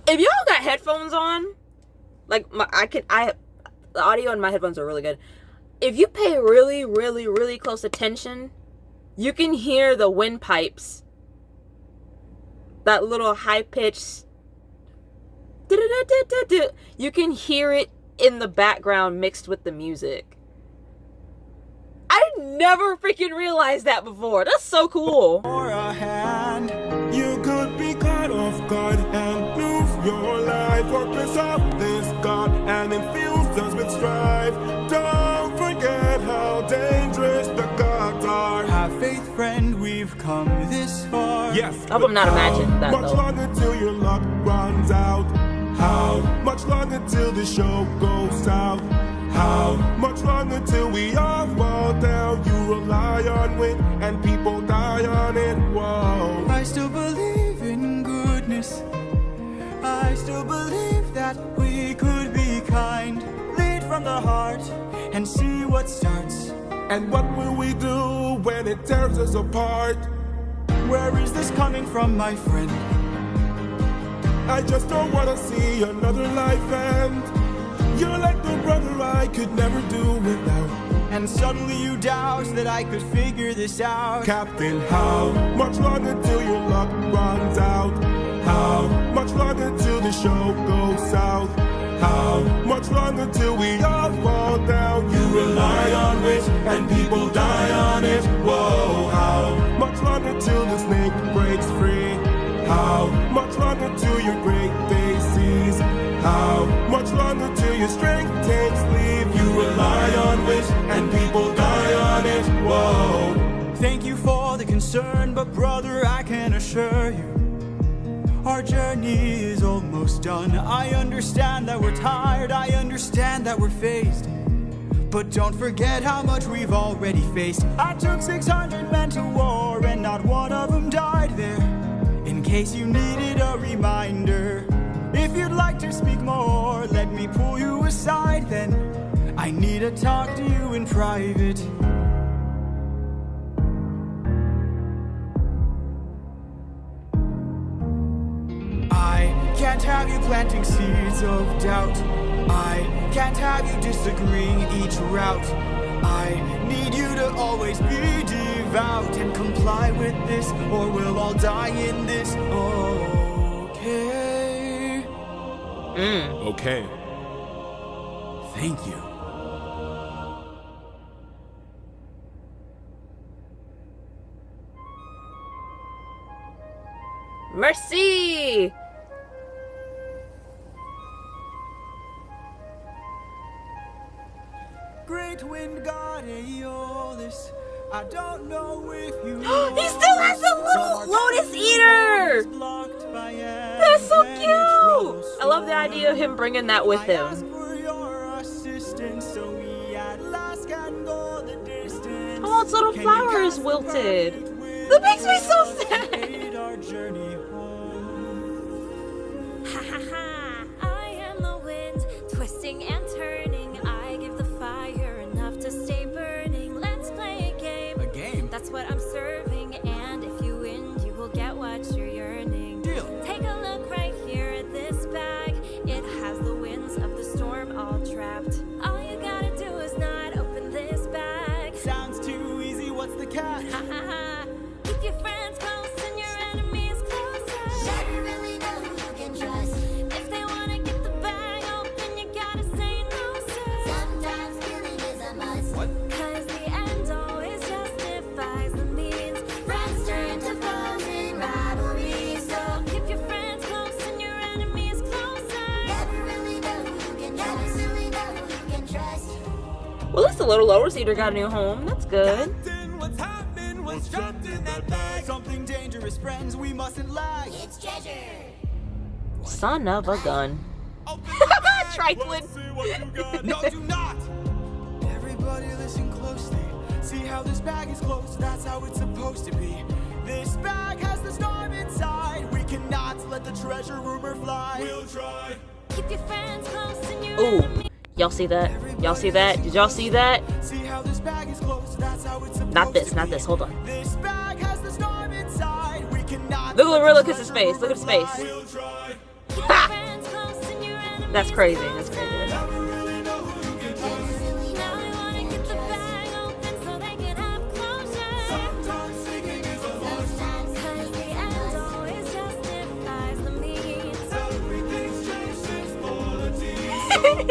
If y'all got headphones on, like the audio in my headphones are really good. If you pay really, really, really close attention, you can hear the windpipes. That little high pitched. You can hear it in the background mixed with the music. I never freaking realized that before. That's so cool. For a hand. You could be caught off guard and lose your life. Focus up this God and infuse us with strife. Don't forget how dangerous the gods are. Have faith, friend, we've come this far. Yes, I hope I'm not imagining that, much though. longer till your luck runs out. How much longer till the show goes south? How much longer till we all fall down? You rely on it and people die on it. Whoa. I still believe in goodness. I still believe that we could be kind. Lead from the heart and see what starts. And what will we do when it tears us apart? Where is this coming from, my friend? I just don't wanna see another life end. You're like the brother I could never do without. And suddenly you doubt that I could figure this out. Captain, how much longer till your luck runs out? How much longer till the show goes south? How much longer till we all fall down? You rely on it and people die on it. Whoa, how much longer till the snake breaks free? How much longer till your great day sees? How much longer till your strength takes leave? You rely on it and people die on it. Whoa. Thank you for the concern, but brother, I can assure you, our journey is almost done. I understand that we're tired, I understand that we're phased, but don't forget how much we've already faced. I took 600 men to war and not one of them died there. In case you needed a reminder, if you'd like to speak more, let me pull you aside then. I need to talk to you in private. I can't have you planting seeds of doubt. I can't have you disagreeing each route. I need you to always be devout and comply with this, or we'll all die in this. Okay. Okay. Thank you. Mercy! Great wind god Aeolus, I don't know if you He still has a little lotus eater! That's so cute! I love the idea of him bringing that with him. Oh, its little flower is wilted. That makes me so sad. Ha ha ha! I am the wind, twisting and turning. I give the fire enough to stay burning. Let's play a game. A game? That's what I'm serving, and if you win, you will get what you're yearning. Deal. Take a look right here at this bag. It has the winds of the storm all trapped. All you gotta do is not open this bag. Sounds too easy, what's the catch? Ha ha ha! Keep your friends close and your enemies closer. Never really know who you can trust. If they wanna get the bag open, you gotta say no, sir. Sometimes killing is a must. What? Cause the end always justifies the means. Friends turn to foes in rivalry, so Keep your friends close and your enemies closer. never really know who you can trust. Never really know who you can trust. Well, at least the little lotus eater got a new home. That's good. Captain, what's happening? What's trapped in that bag? Something dangerous, friends, we mustn't lag. It's treasure. Son of a gun. Trifling. No, do not! Everybody listen closely. See how this bag is closed? That's how it's supposed to be. This bag has the storm inside. We cannot let the treasure rumor fly. We'll try. Keep your friends close and your Ooh. enemies. Y'all see that? Y'all see that? Did y'all see that? See how this bag is closed? That's how it's supposed Not this, to not be. this. Hold on. This bag has the storm inside. We cannot Look at let Gorilla the Kiss's treasure face. Look at his rumor face. fly. We'll try. Keep your friends close and your enemies. That's crazy. That's crazy. Never really know who you can trust. Now we wanna get the bag open so they can have closure. Sometimes seeking is a must. Cause the end always justifies the means. Everything's changed since quality.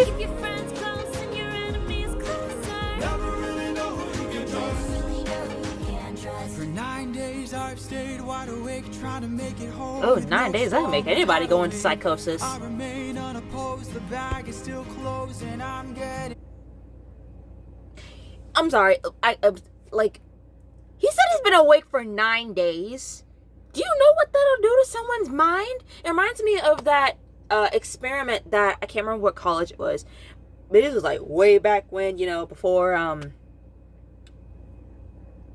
Keep your friends close and your enemies closer. Never really know who you can trust. Really know who you can trust. For 9 days I've stayed wide awake trying to make it home. Oh, with 9 no days. That can make song anybody go into melody. psychosis. I remain unopposed. The bag is still closed and I'm getting. I'm sorry. Like, he said he's been awake for 9 days. Do you know what that'll do to someone's mind? It reminds me of that experiment that I can't remember what college it was, but this was like way back when, before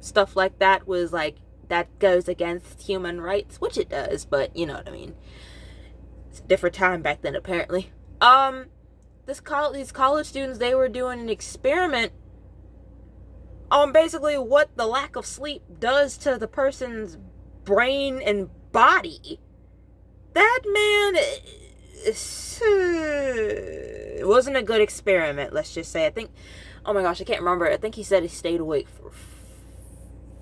stuff like that was like that goes against human rights, which it does, but you know what I mean. It's a different time back then, apparently. These college students, they were doing an experiment on basically what the lack of sleep does to the person's brain and body. That man, it wasn't a good experiment, let's just say. I think, oh my gosh, I can't remember. I think he said he stayed awake for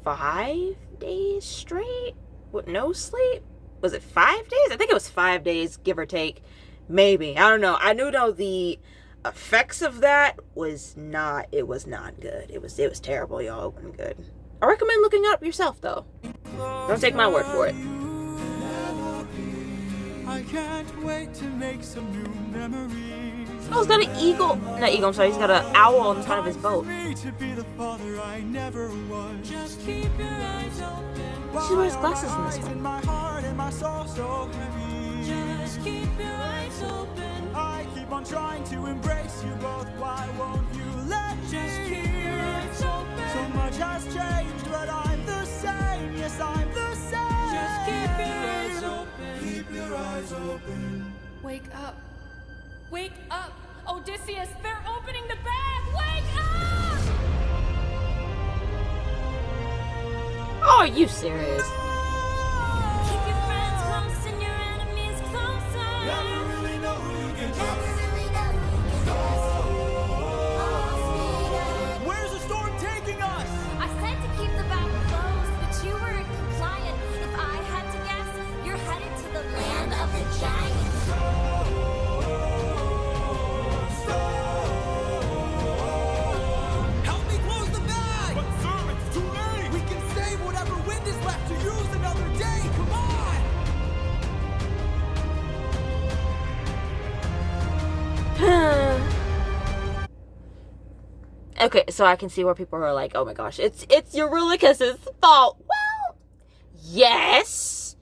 5 days straight with no sleep. Was it 5 days? I think it was 5 days, give or take. Maybe. I don't know. I do know the effects of that was not good. It was terrible, y'all. It wasn't good. I recommend looking it up yourself, though. Don't take my word for it. I can't wait to make some new memories. Oh, he's got an eagle. Not eagle, I'm sorry. He's got an owl on the side of his boat. To be the father I never was. Just keep your eyes open. She wears glasses in this one. My heart and my soul so heavy. Just keep your eyes open. I keep on trying to embrace you both. Why won't you let me? Just keep your eyes open. So much has changed, but I'm the same. Yes, I'm the same. Just keep your eyes open. Keep your eyes open. Wake up. Wake up. Odysseus, they're opening the bag. Wake up! Oh, are you serious? Keep your friends close and your enemies closer. Never really know who you can trust. Where's the storm taking us? I said to keep the bag closed, but you weren't compliant. If I had to guess, you're headed to the land of the giants. Help me close the bag! But sir, it's too late! We can save whatever wind is left to use another day! Come on! Okay, so I can see where people are like, oh my gosh, it's Eurylochus's fault. Well, yes,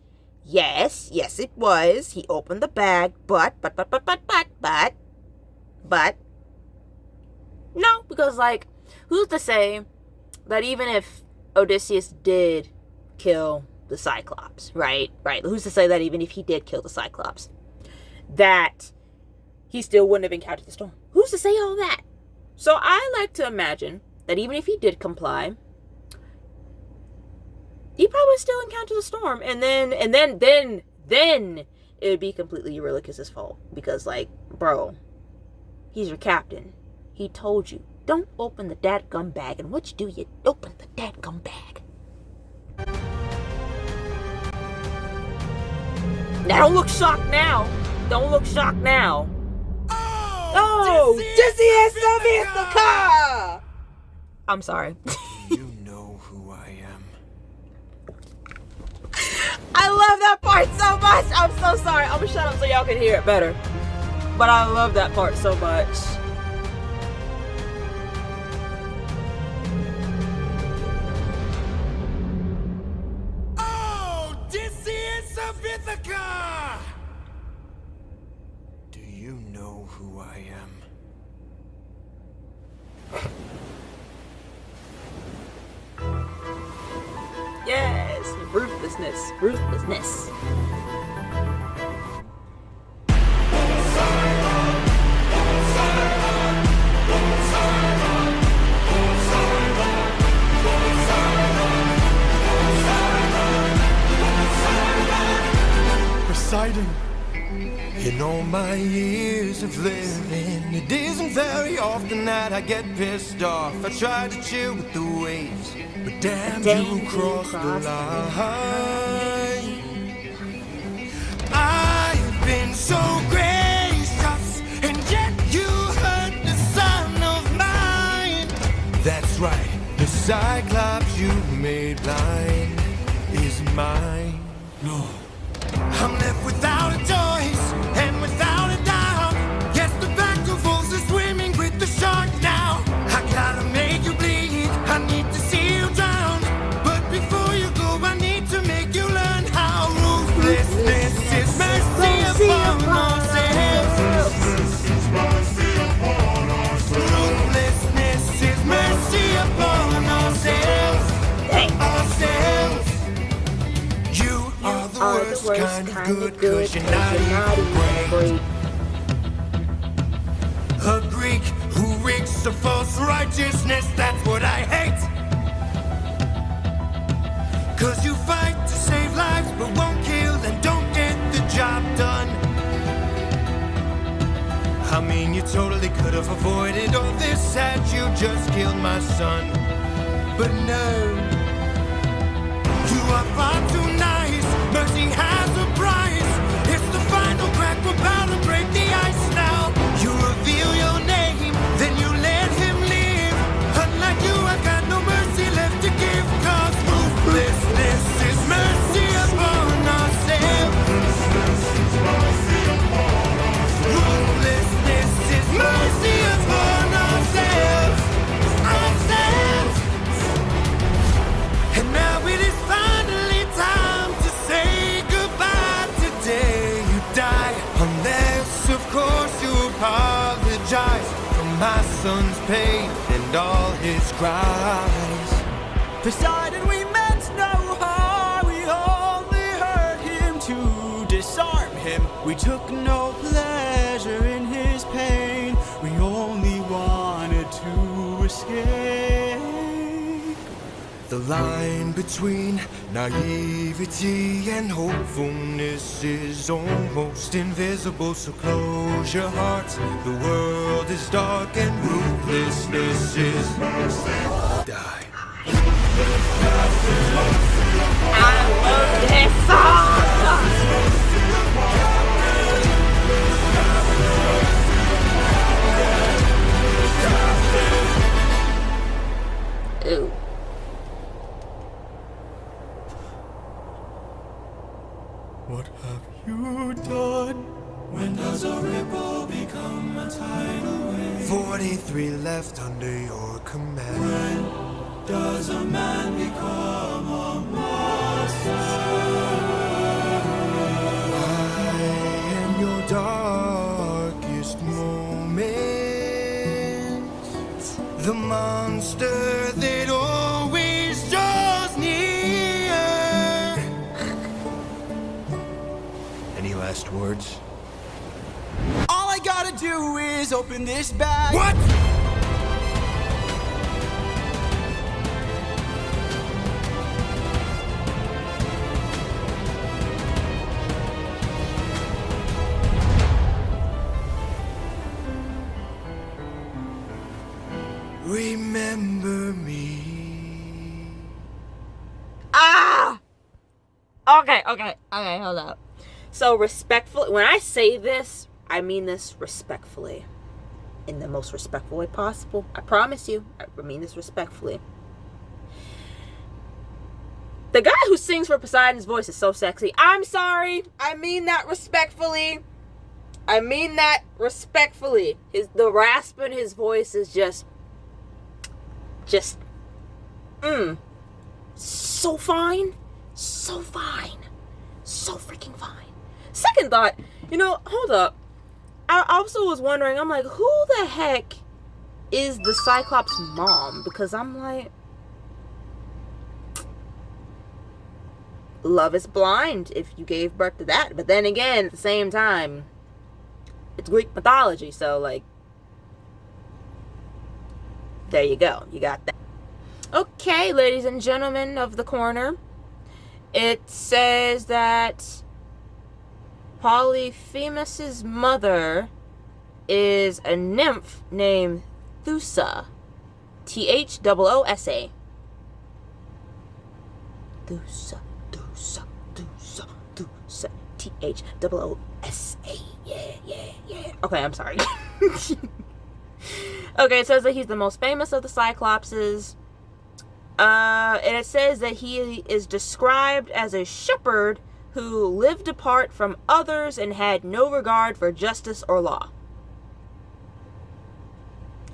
it was. He opened the bag, but, no, because like, who's to say that even if Odysseus did kill the Cyclops, right? Who's to say that even if he did kill the Cyclops, that he still wouldn't have encountered the storm? Who's to say all that? So I like to imagine that even if he did comply, he probably still encountered the storm, and then it would be completely Eurylochus's fault, because like, bro, he's your captain. He told you, don't open the dadgum bag, and what you do, you open the dadgum bag. Now don't look shocked now. Oh, Odysseus of Ithaca! I'm sorry. You know who I am. I love that part so much. I'm so sorry. I'm gonna shut up so y'all can hear it better. But I love that part so much. Odysseus of Ithaca! Do you know who I am? Yes, ruthlessness. Poseidon. In all my years of living, it isn't very often that I get pissed off. I try to chill with the waves, but damn you crossed the line. I've been so gracious, and yet you hurt the son of mine. That's right, the Cyclops you made blind is mine. No. I'm left without a choice and without a doubt. Yes, the pack of wolves are swimming with the shark now. I gotta make you bleed, I need to see you drown. But before you go, I need to make you learn how ruthlessness is mercy upon us. worst kind of good, 'cause you're not even great. A Greek who reeks of false righteousness, that's what I hate. 'Cause you fight to save lives but won't kill and don't get the job done. I mean, you totally could have avoided all this had you just killed my son. But no, you are far too nice. Mercy has a price. It's the final crack, we're bound to break the ice now. You reveal your name, then you let him live. Unlike you, I got no mercy left to give. 'Cause ruthlessness is mercy upon ourselves. Ruthlessness is mercy upon ourselves. Ourselves. And now it is finally time to say goodbye. Today you die, unless of course you apologize for my son's pain and all his cries. Poseidon, we meant no harm. We only hurt him to disarm him. We took no pleasure in his pain. We only wanted to escape. The line between naivety and hopefulness is almost invisible, so close your heart. The world is dark and ruthlessness is die. Ooh. What have you done? When does a ripple become a tidal wave? 43 left under your command. Does a man become a monster? I am your darkest moment. The monster that always draws near. Any last words? All I gotta do is open this bag. What? Remember me. Ah! Okay, hold up. So respectfully, when I say this, I mean this respectfully. In the most respectful way possible. I promise you, I mean this respectfully. The guy who sings for Poseidon's voice is so sexy. I'm sorry. I mean that respectfully. I mean that respectfully. The rasp in his voice is just so fine. So fine. So freaking fine. Second thought, hold up. I also was wondering, I'm like, who the heck is the Cyclops' mom? Because I'm like, love is blind if you gave birth to that. But then again, at the same time, it's Greek mythology, so like, there you go. You got that. Okay, ladies and gentlemen of the corner. It says that Polyphemus's mother is a nymph named Thoosa. Thoosa. Thoosa. Thoosa. Thoosa. Thoosa. Thoosa. Yeah. Okay, I'm sorry. Okay, it says that he's the most famous of the Cyclopses. And it says that he is described as a shepherd who lived apart from others and had no regard for justice or law.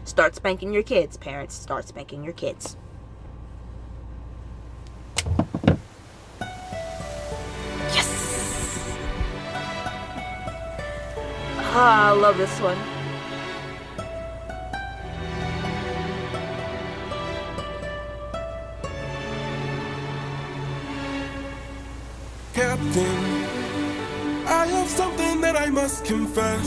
Start spanking your kids, parents. Start spanking your kids. Yes! Ah, I love this one. Captain, I have something that I must confess.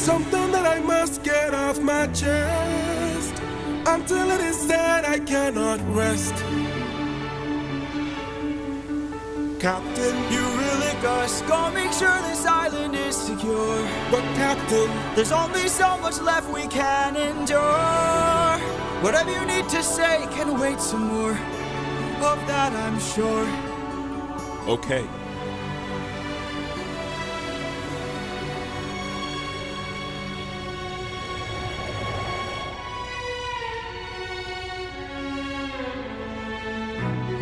Something that I must get off my chest. Until it is said, I cannot rest. Captain, You really go make sure this island is secure. but Captain, There's only so much left we can endure. Whatever you need to say can wait some more. Of that I'm sure. okay.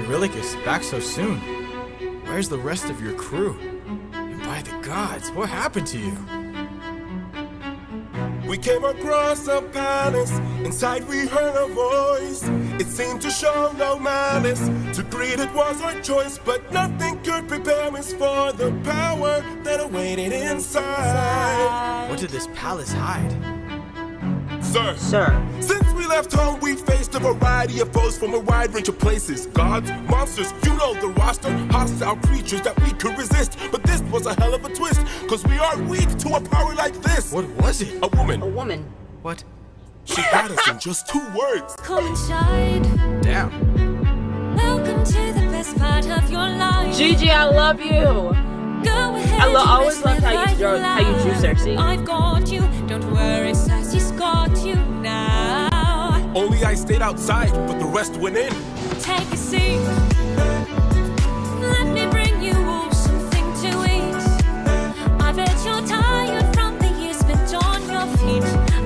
Eurylicus, back so soon. Where's the rest of your crew? And by the gods, what happened to you? We came across a palace. Inside we heard a voice. It seemed to show no malice. To greet it was our choice, but nothing could prepare us for the power that awaited inside. What did this palace hide? Sir. Since we left home, we faced a variety of foes from a wide range of places. Gods, monsters, you know the roster. Hostile creatures that we could resist. But this was a hell of a twist, cause we are weak to a power like this. What was it? A woman. A woman. What? She got us in just 2 words. Come inside. Damn. Welcome to the best part of your life. Gigi, I love you. Go ahead. always loved how you drew Cersei. I've got you. Don't worry, Sassy's got you now. Only I stayed outside, but the rest went in. Take a seat. Let me bring you all something to eat. I bet you're tired from the years spent on your feet.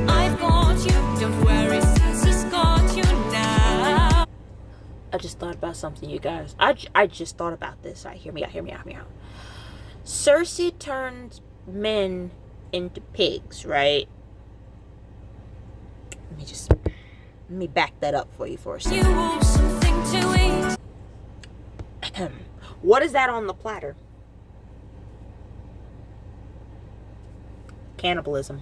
I've got you. Don't worry, Sassy's got you now. I just thought about something, you guys. I just thought about this. Hear me out. Cersei turns men into pigs, right? Let me back that up for you for a second. You all something to eat. What is that on the platter? Cannibalism.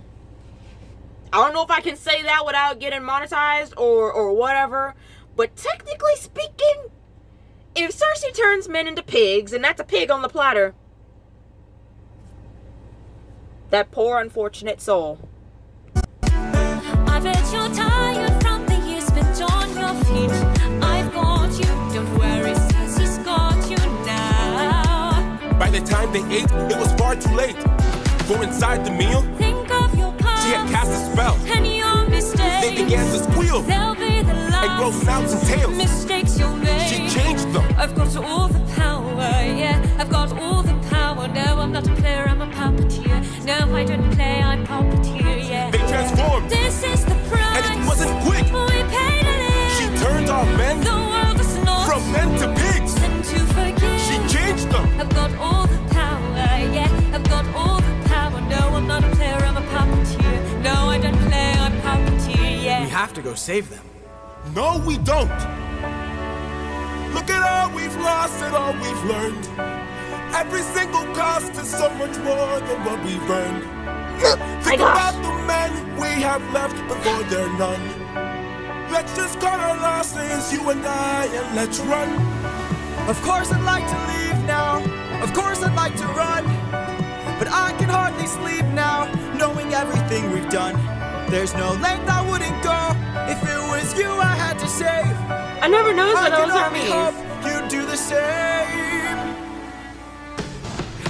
I don't know if I can say that without getting monetized or whatever, but technically speaking, if Cersei turns men into pigs and that's a pig on the platter, that poor unfortunate soul. I bet you're tired from the years spent on your feet. I've got you. Don't worry, Sassy's got you now. By the time they ate, it was far too late. For inside the meal, Think of your past. she had cast a spell. And your mistakes. They began to squeal They'll be the last. and grow snouts and tails. Mistakes you'll make. She changed them. I've got all the power, yeah. I've got all the power. No, I'm not a player, I'm a puppeteer. No, I don't play, I'm puppeteer, yeah. They transformed, This is the price. and it wasn't quick. We paid to live. She turned our men The world is not from men to pigs. and to forgive. She changed them. I've got all the power, yeah. I've got all the power. No, I'm not a player, I'm a puppeteer. No, I don't play, I'm puppeteer, yeah. We have to go save them. No, we don't. Look at all we've lost and all we've learned. Every single cost is so much more than what we've earned. Think about the men we have left before they're none. Let's just cut our losses, you and I, and let's run. Of course I'd like to leave now. Of course I'd like to run. But I can hardly sleep now, knowing everything we've done. There's no length I wouldn't go if it was you I had to save. I never noticed I that can was only hope Hermes. you'd do the same.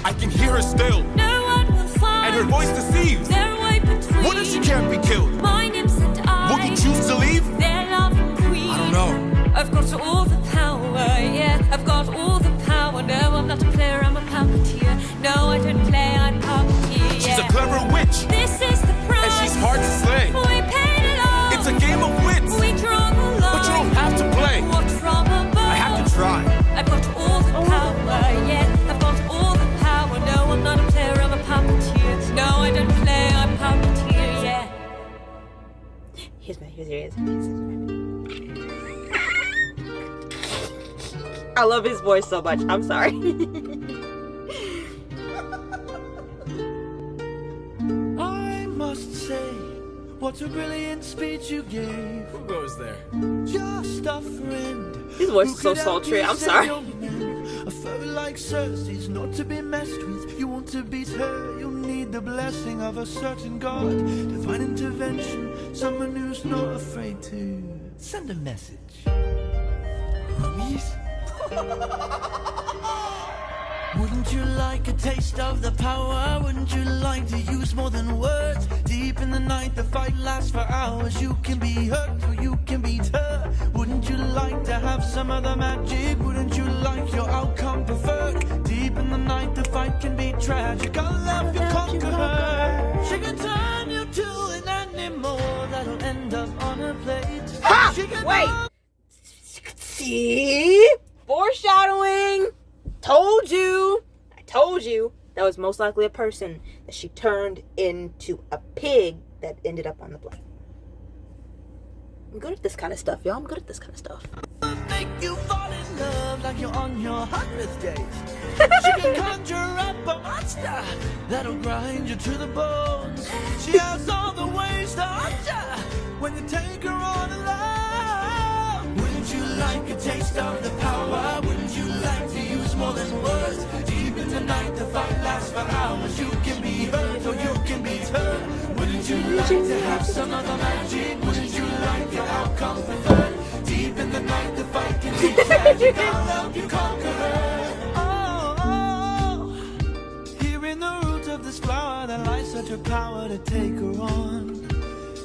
I can hear her still, No one will find and her voice deceives. their way between. What if she can't be killed? My name's and I. Will you choose to leave? Their loving queen. I don't know. I've got all the power, yeah. I've got all the power. No, I'm not a player, I'm a puppeteer. No, I don't play, I'm puppeteer, She's yeah. a clever witch, This is the price. and she's hard to slay. We paid it all. It's a game of wits, We draw the line. but you don't have to play. Watch from above. I have to try. I've got all the power, yeah. I've got all the power. No, I'm not a player, I'm a puppeteer. No, I don't play, I'm puppeteer, yeah. Here's I love his voice so much. I'm sorry. I must say, what a brilliant speech you gave. Who goes there? Just a friend. His voice is who so could help sultry. you I'm save sorry. your men. A foe like like Cersei's, not to be messed with. You want to beat her, you'll need the blessing of a certain god. Divine intervention, someone who's not afraid to send a message. Homies? Wouldn't you like a taste of the power? Wouldn't you like to use more than words? Deep in the night, the fight lasts for hours. You can be hurt or you can beat her. Wouldn't you like to have some of the magic? Wouldn't you like your outcome preferred? Deep in the night, the fight can be tragic. I'll help you conquer her. She can turn you to an animal that'll end up on a plate. Ha! She can Wait. See? Foreshadowing. I told you that was most likely a person that she turned into a pig that ended up on the plane. I'm good at this kind of stuff, y'all. I'm good at this kind of stuff. make you fall in love like you're on your 100th date. She can conjure up a monster that'll grind you to the bones. She has all the ways to hurt ya when you take her on alone. Wouldn't you like a taste of the power? Wouldn't you like to use more than words? Deep in the night, the fight lasts for hours. You can be hurt or you can be turned. Wouldn't you like to have some of the magic? Wouldn't you like your outcome preferred? Deep in the night, the fight can be tragic. I'll help you conquer her. Oh, here in the root of this flower, there lies such a power to take her on.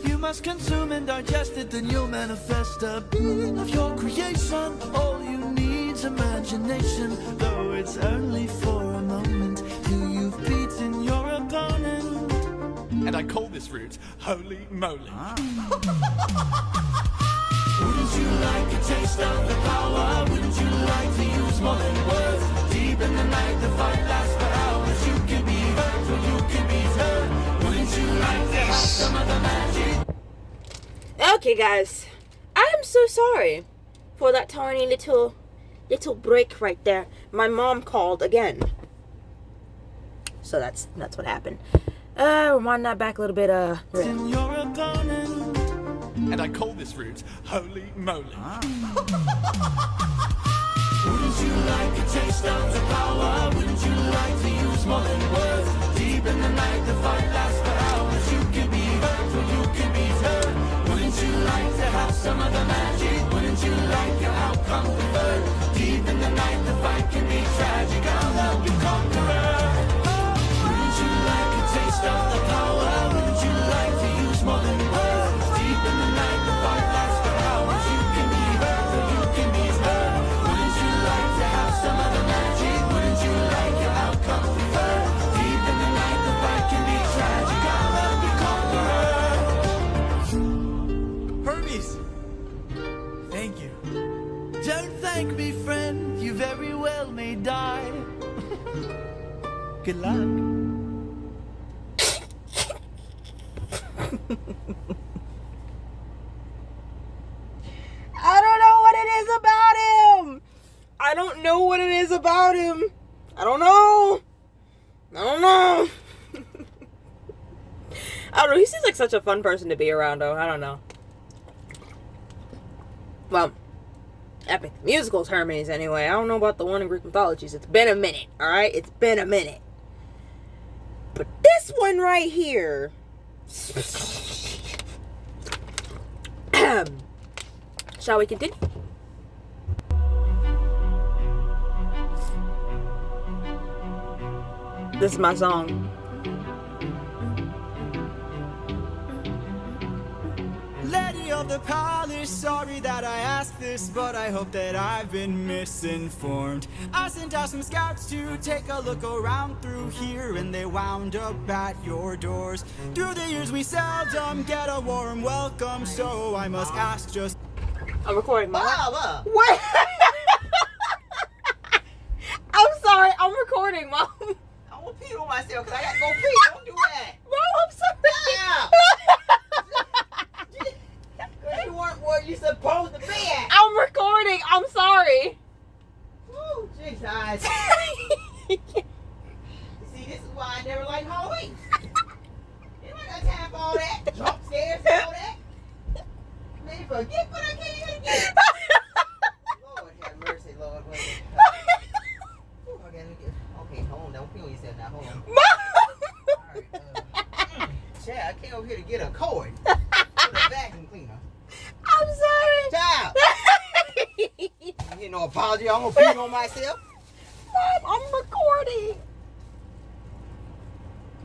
You must consume and digest it, then you'll manifest a being of your creation. All you need's imagination, though it's only for a moment till you've beaten your opponent. And I call this route Holy Moly. Wouldn't you like a taste of the power? Wouldn't you like to use more than words? Deep in the night, the fight lasts for hours. You can be hurt or you can be hurt. Wouldn't you like to have some of the magic? Okay, guys, I am so sorry for that tiny little break right there. My mom called again, so that's what happened. Rewind that back a little bit. In your opponent. And I call this route Holy Moly. Wouldn't you like a taste of the power? Wouldn't you like to use more than words? Deep in the night, the fight lasts for hours. You can be hurt or you can be hurt. Wouldn't you like to have some of the magic? Wouldn't you like your outcome preferred? Deep in the night, the fight can be tragic. I'll help you conquer her. Wouldn't you like a taste of the power? Wouldn't you like to use more than words? Deep in the night, the fight lasts for hours. You can be hurt or you can be hurt. Wouldn't you like to have some of the magic? Wouldn't you like your outcome preferred? Deep in the night, the fight can be tragic. I'll help you conquer her. Hermes, thank you. Don't thank me, friend. You very well may die. Good luck. I don't know what it is about him. I don't know what it is about him. I don't know. I don't know. He seems like such a fun person to be around, though. I don't know. Well, Epic Musicals Hermes, anyway. I don't know about the one in Greek mythologies. It's been a minute, alright? It's been a minute. But this one right here... Shall we continue? This is my song. Lady of the palace, sorry that I asked this, but I hope that I've been misinformed. I sent out some scouts to take a look around through here, and they wound up at your doors. Through the years we seldom get a warm welcome, so I must ask just... I'm recording, Mom. What? I'm sorry, I'm recording, Mom. I won't pee on myself because I got to go pee. Don't do that. Mom, I'm sorry. You weren't where you supposed to be at. I'm recording. I'm sorry. Woo, Jesus. See, this is why I never liked Halloween. Anybody got time for all that? Jump scares and all that? Man, forget what I can't even get. no apology. I'm gonna pee on myself. Mom, I'm recording.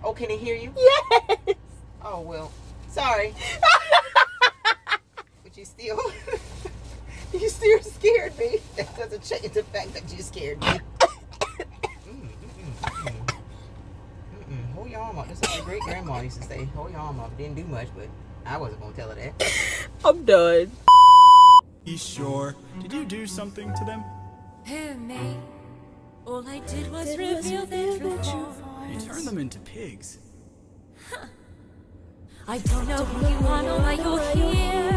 Oh, can he hear you? Yes. Oh well, sorry. But you still, you still scared me. That doesn't change the fact that you scared me. Hold your arm up. That's what your great grandma used to say. Hold your arm up. Didn't do much, but I wasn't gonna tell her that. I'm done. Sure. Did you do something to them? Who, me? All I did was reveal their true form. You turned them into pigs. I don't know who you are nor why you're here,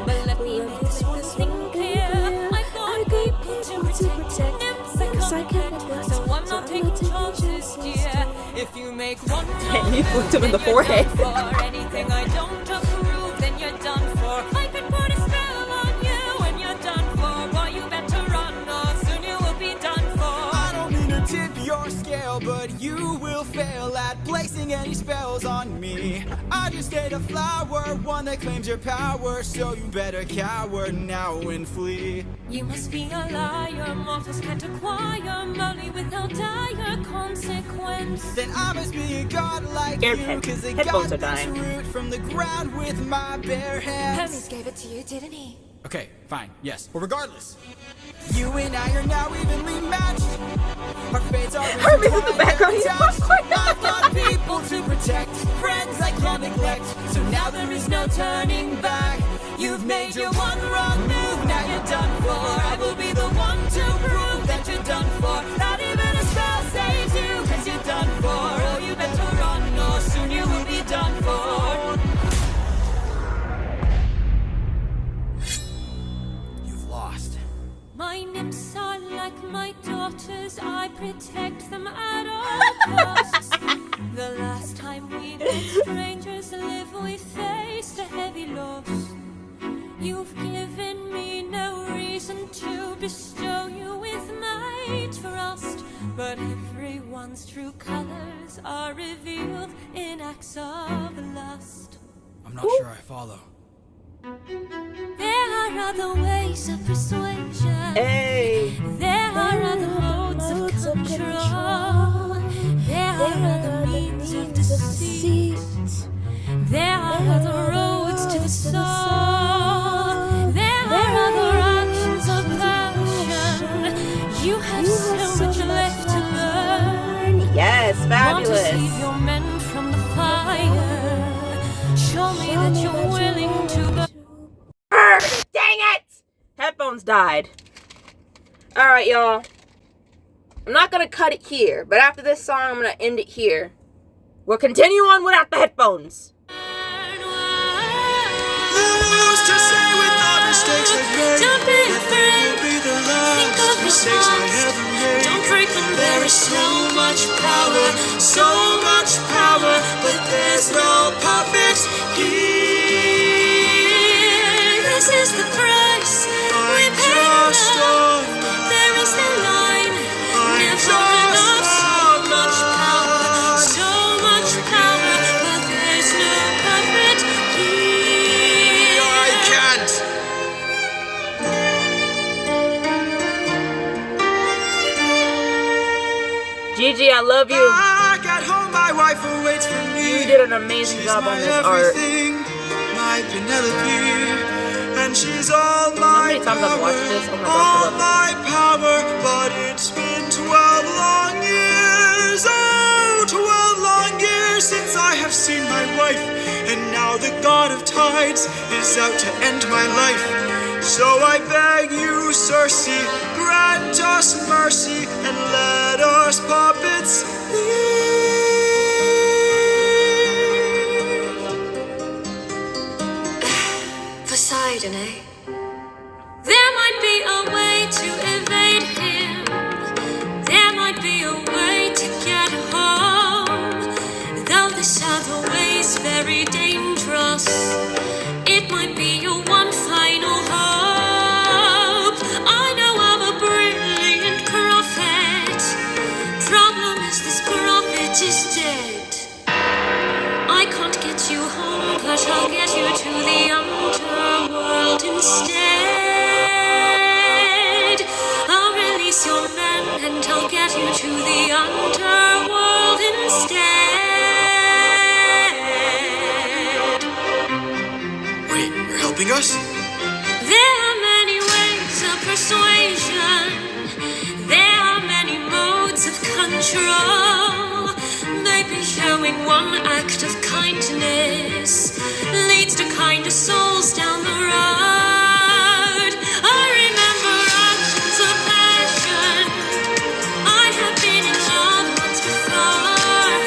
but let me make this one thing clear. I've got people to protect, nymphs I can't get, so I'm not taking chances, dear. If you make one And you flicked him in the forehead. for anything I don't approve, then you're done for. I could put a spell on you when you're done for. Boy, you better run or soon you will be done for. I don't mean to tip your scale, but you will fail at placing any spells on me. I just ate a flower, one that claims your power, so you better cower now and flee. You must be a liar, mortals can't acquire money without dire consequence. Then I must be a god like you, cause I Headphones are got this dying. root from the ground with my bare hands. Hermes gave it to you, didn't he? Okay, fine, yes. Well, regardless. You and I are now evenly matched. Our fates are Hermes in the background, he's intertwined. popcorn. I've got people to protect, friends I can't neglect. So now there is no turning back. You've made your one wrong move, now you're done for. I will be the one to prove that you're done for. Not even a spell saves you, cause you're done for. Oh, you better run, or soon you will be done for. You've lost. My nymphs are like my daughters, I protect them at all costs. The last time we met strangers live, we faced a heavy loss. You've given me no reason to bestow you with my trust, but everyone's true colors are revealed in acts of lust. I'm not sure I follow. There are other ways of persuasion. Hey. There are other modes of control. There are other means of deceit. There are other roads to the soul. There are other actions of passion. You have so much left to learn. Yes, Want to fabulous. save your men from the fire. Show me that you're willing to burn. Dang it! Headphones died. Alright, y'all. I'm not gonna cut it here, but after this song, I'm gonna end it here. We'll continue on without the headphones. Who's to say with all mistakes I've made Don't be that they afraid. will be the Think of last your mistakes I past. ever made? Don't break them. There is so much power, but there's no puppet here. This is the price we I'm pay just now. a man. There is no line, I'm never just enough. So a much power, man. so much power, but there's no puppet here. I can't. Gigi, I love you. I got home, my wife awaits for me. You did an amazing She's job on my this art. everything, my Penelope, and she's all How my many times I've watched this? Oh my all gosh, my power. But it's been 12 long years, oh, 12 long years since I have seen my wife, and now the god of tides is out to end my life. So I beg you, Circe, grant us mercy and let us puppets Poseidon, eh? There might be a way to evade him. There might be a way to get home. Though this other way's very dangerous, it might be your one final hope. I know of a brilliant prophet. Problem is this prophet is dead. I can't get you home, but I'll get you to the underworld instead. doing one act of kindness leads to kinder souls down the road. I remember actions of passion. I have been in love once before.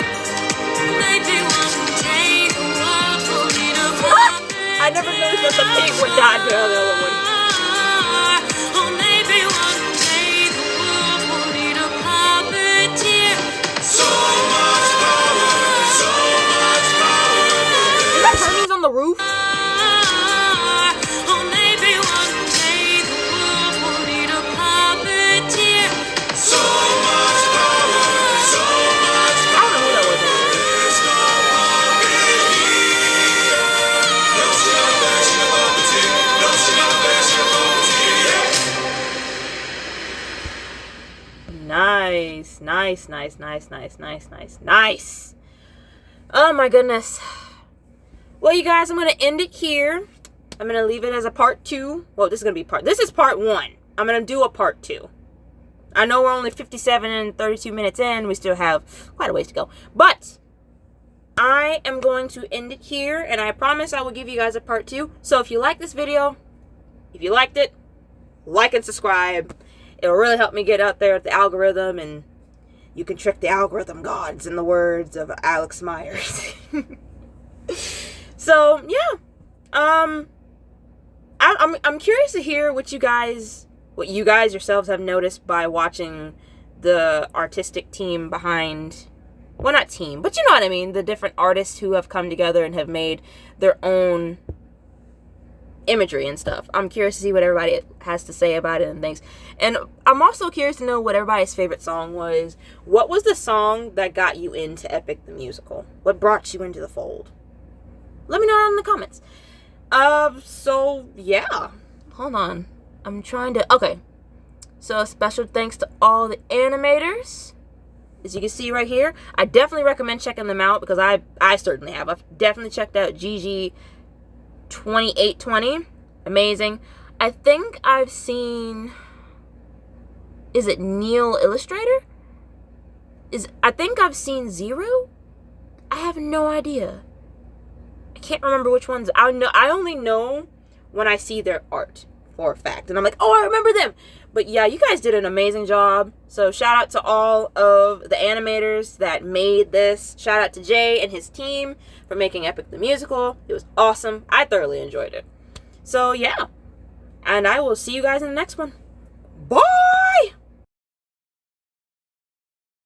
Maybe one day the world will need a puppet. I never noticed that the pig would die to the other one. Oh, maybe one day the world will need a puppeteer. So much power, so much power. Is that Hermes on the roof? Oh, maybe one day the world will need a puppeteer. So much power, so much I don't know who that was. There's no puppet here. No sugar bear, sugar puppeteer. No sugar bear, sugar puppeteer. Nice, nice, nice, nice, nice, nice, nice, nice. Oh my goodness. Well, you guys, I'm going to end it here. I'm going to leave it as a part 2. Well, this is part 1. I'm going to do a part 2. I know we're only 57 and 32 minutes in. We still have quite a ways to go. But I am going to end it here, and I promise I will give you guys a part 2. So if you like this video, if you liked it, like and subscribe. It'll really help me get out there with the algorithm, and you can trick the algorithm gods, in the words of Alex Myers. So yeah, I'm curious to hear what you guys yourselves have noticed by watching the artistic team behind, well, not team, but you know what I mean, the different artists who have come together and have made their own imagery and stuff. I'm curious to see what everybody has to say about it and things. And I'm also curious to know what everybody's favorite song was. What was the song that got you into Epic the Musical? What brought you into the fold? Let me know down in the comments. So yeah. Hold on. I'm trying to... Okay. So a special thanks to all the animators. As you can see right here. I definitely recommend checking them out, because I certainly have. I've definitely checked out GG 2820. Amazing. I think I've seen... Is it Neil Illustrator? I think I've seen Zero? I have no idea. I can't remember which ones. I only know when I see their art for a fact. And I'm like, oh, I remember them. But yeah, you guys did an amazing job. So shout out to all of the animators that made this. Shout out to Jay and his team for making Epic the Musical. It was awesome. I thoroughly enjoyed it. So yeah. And I will see you guys in the next one. Bye!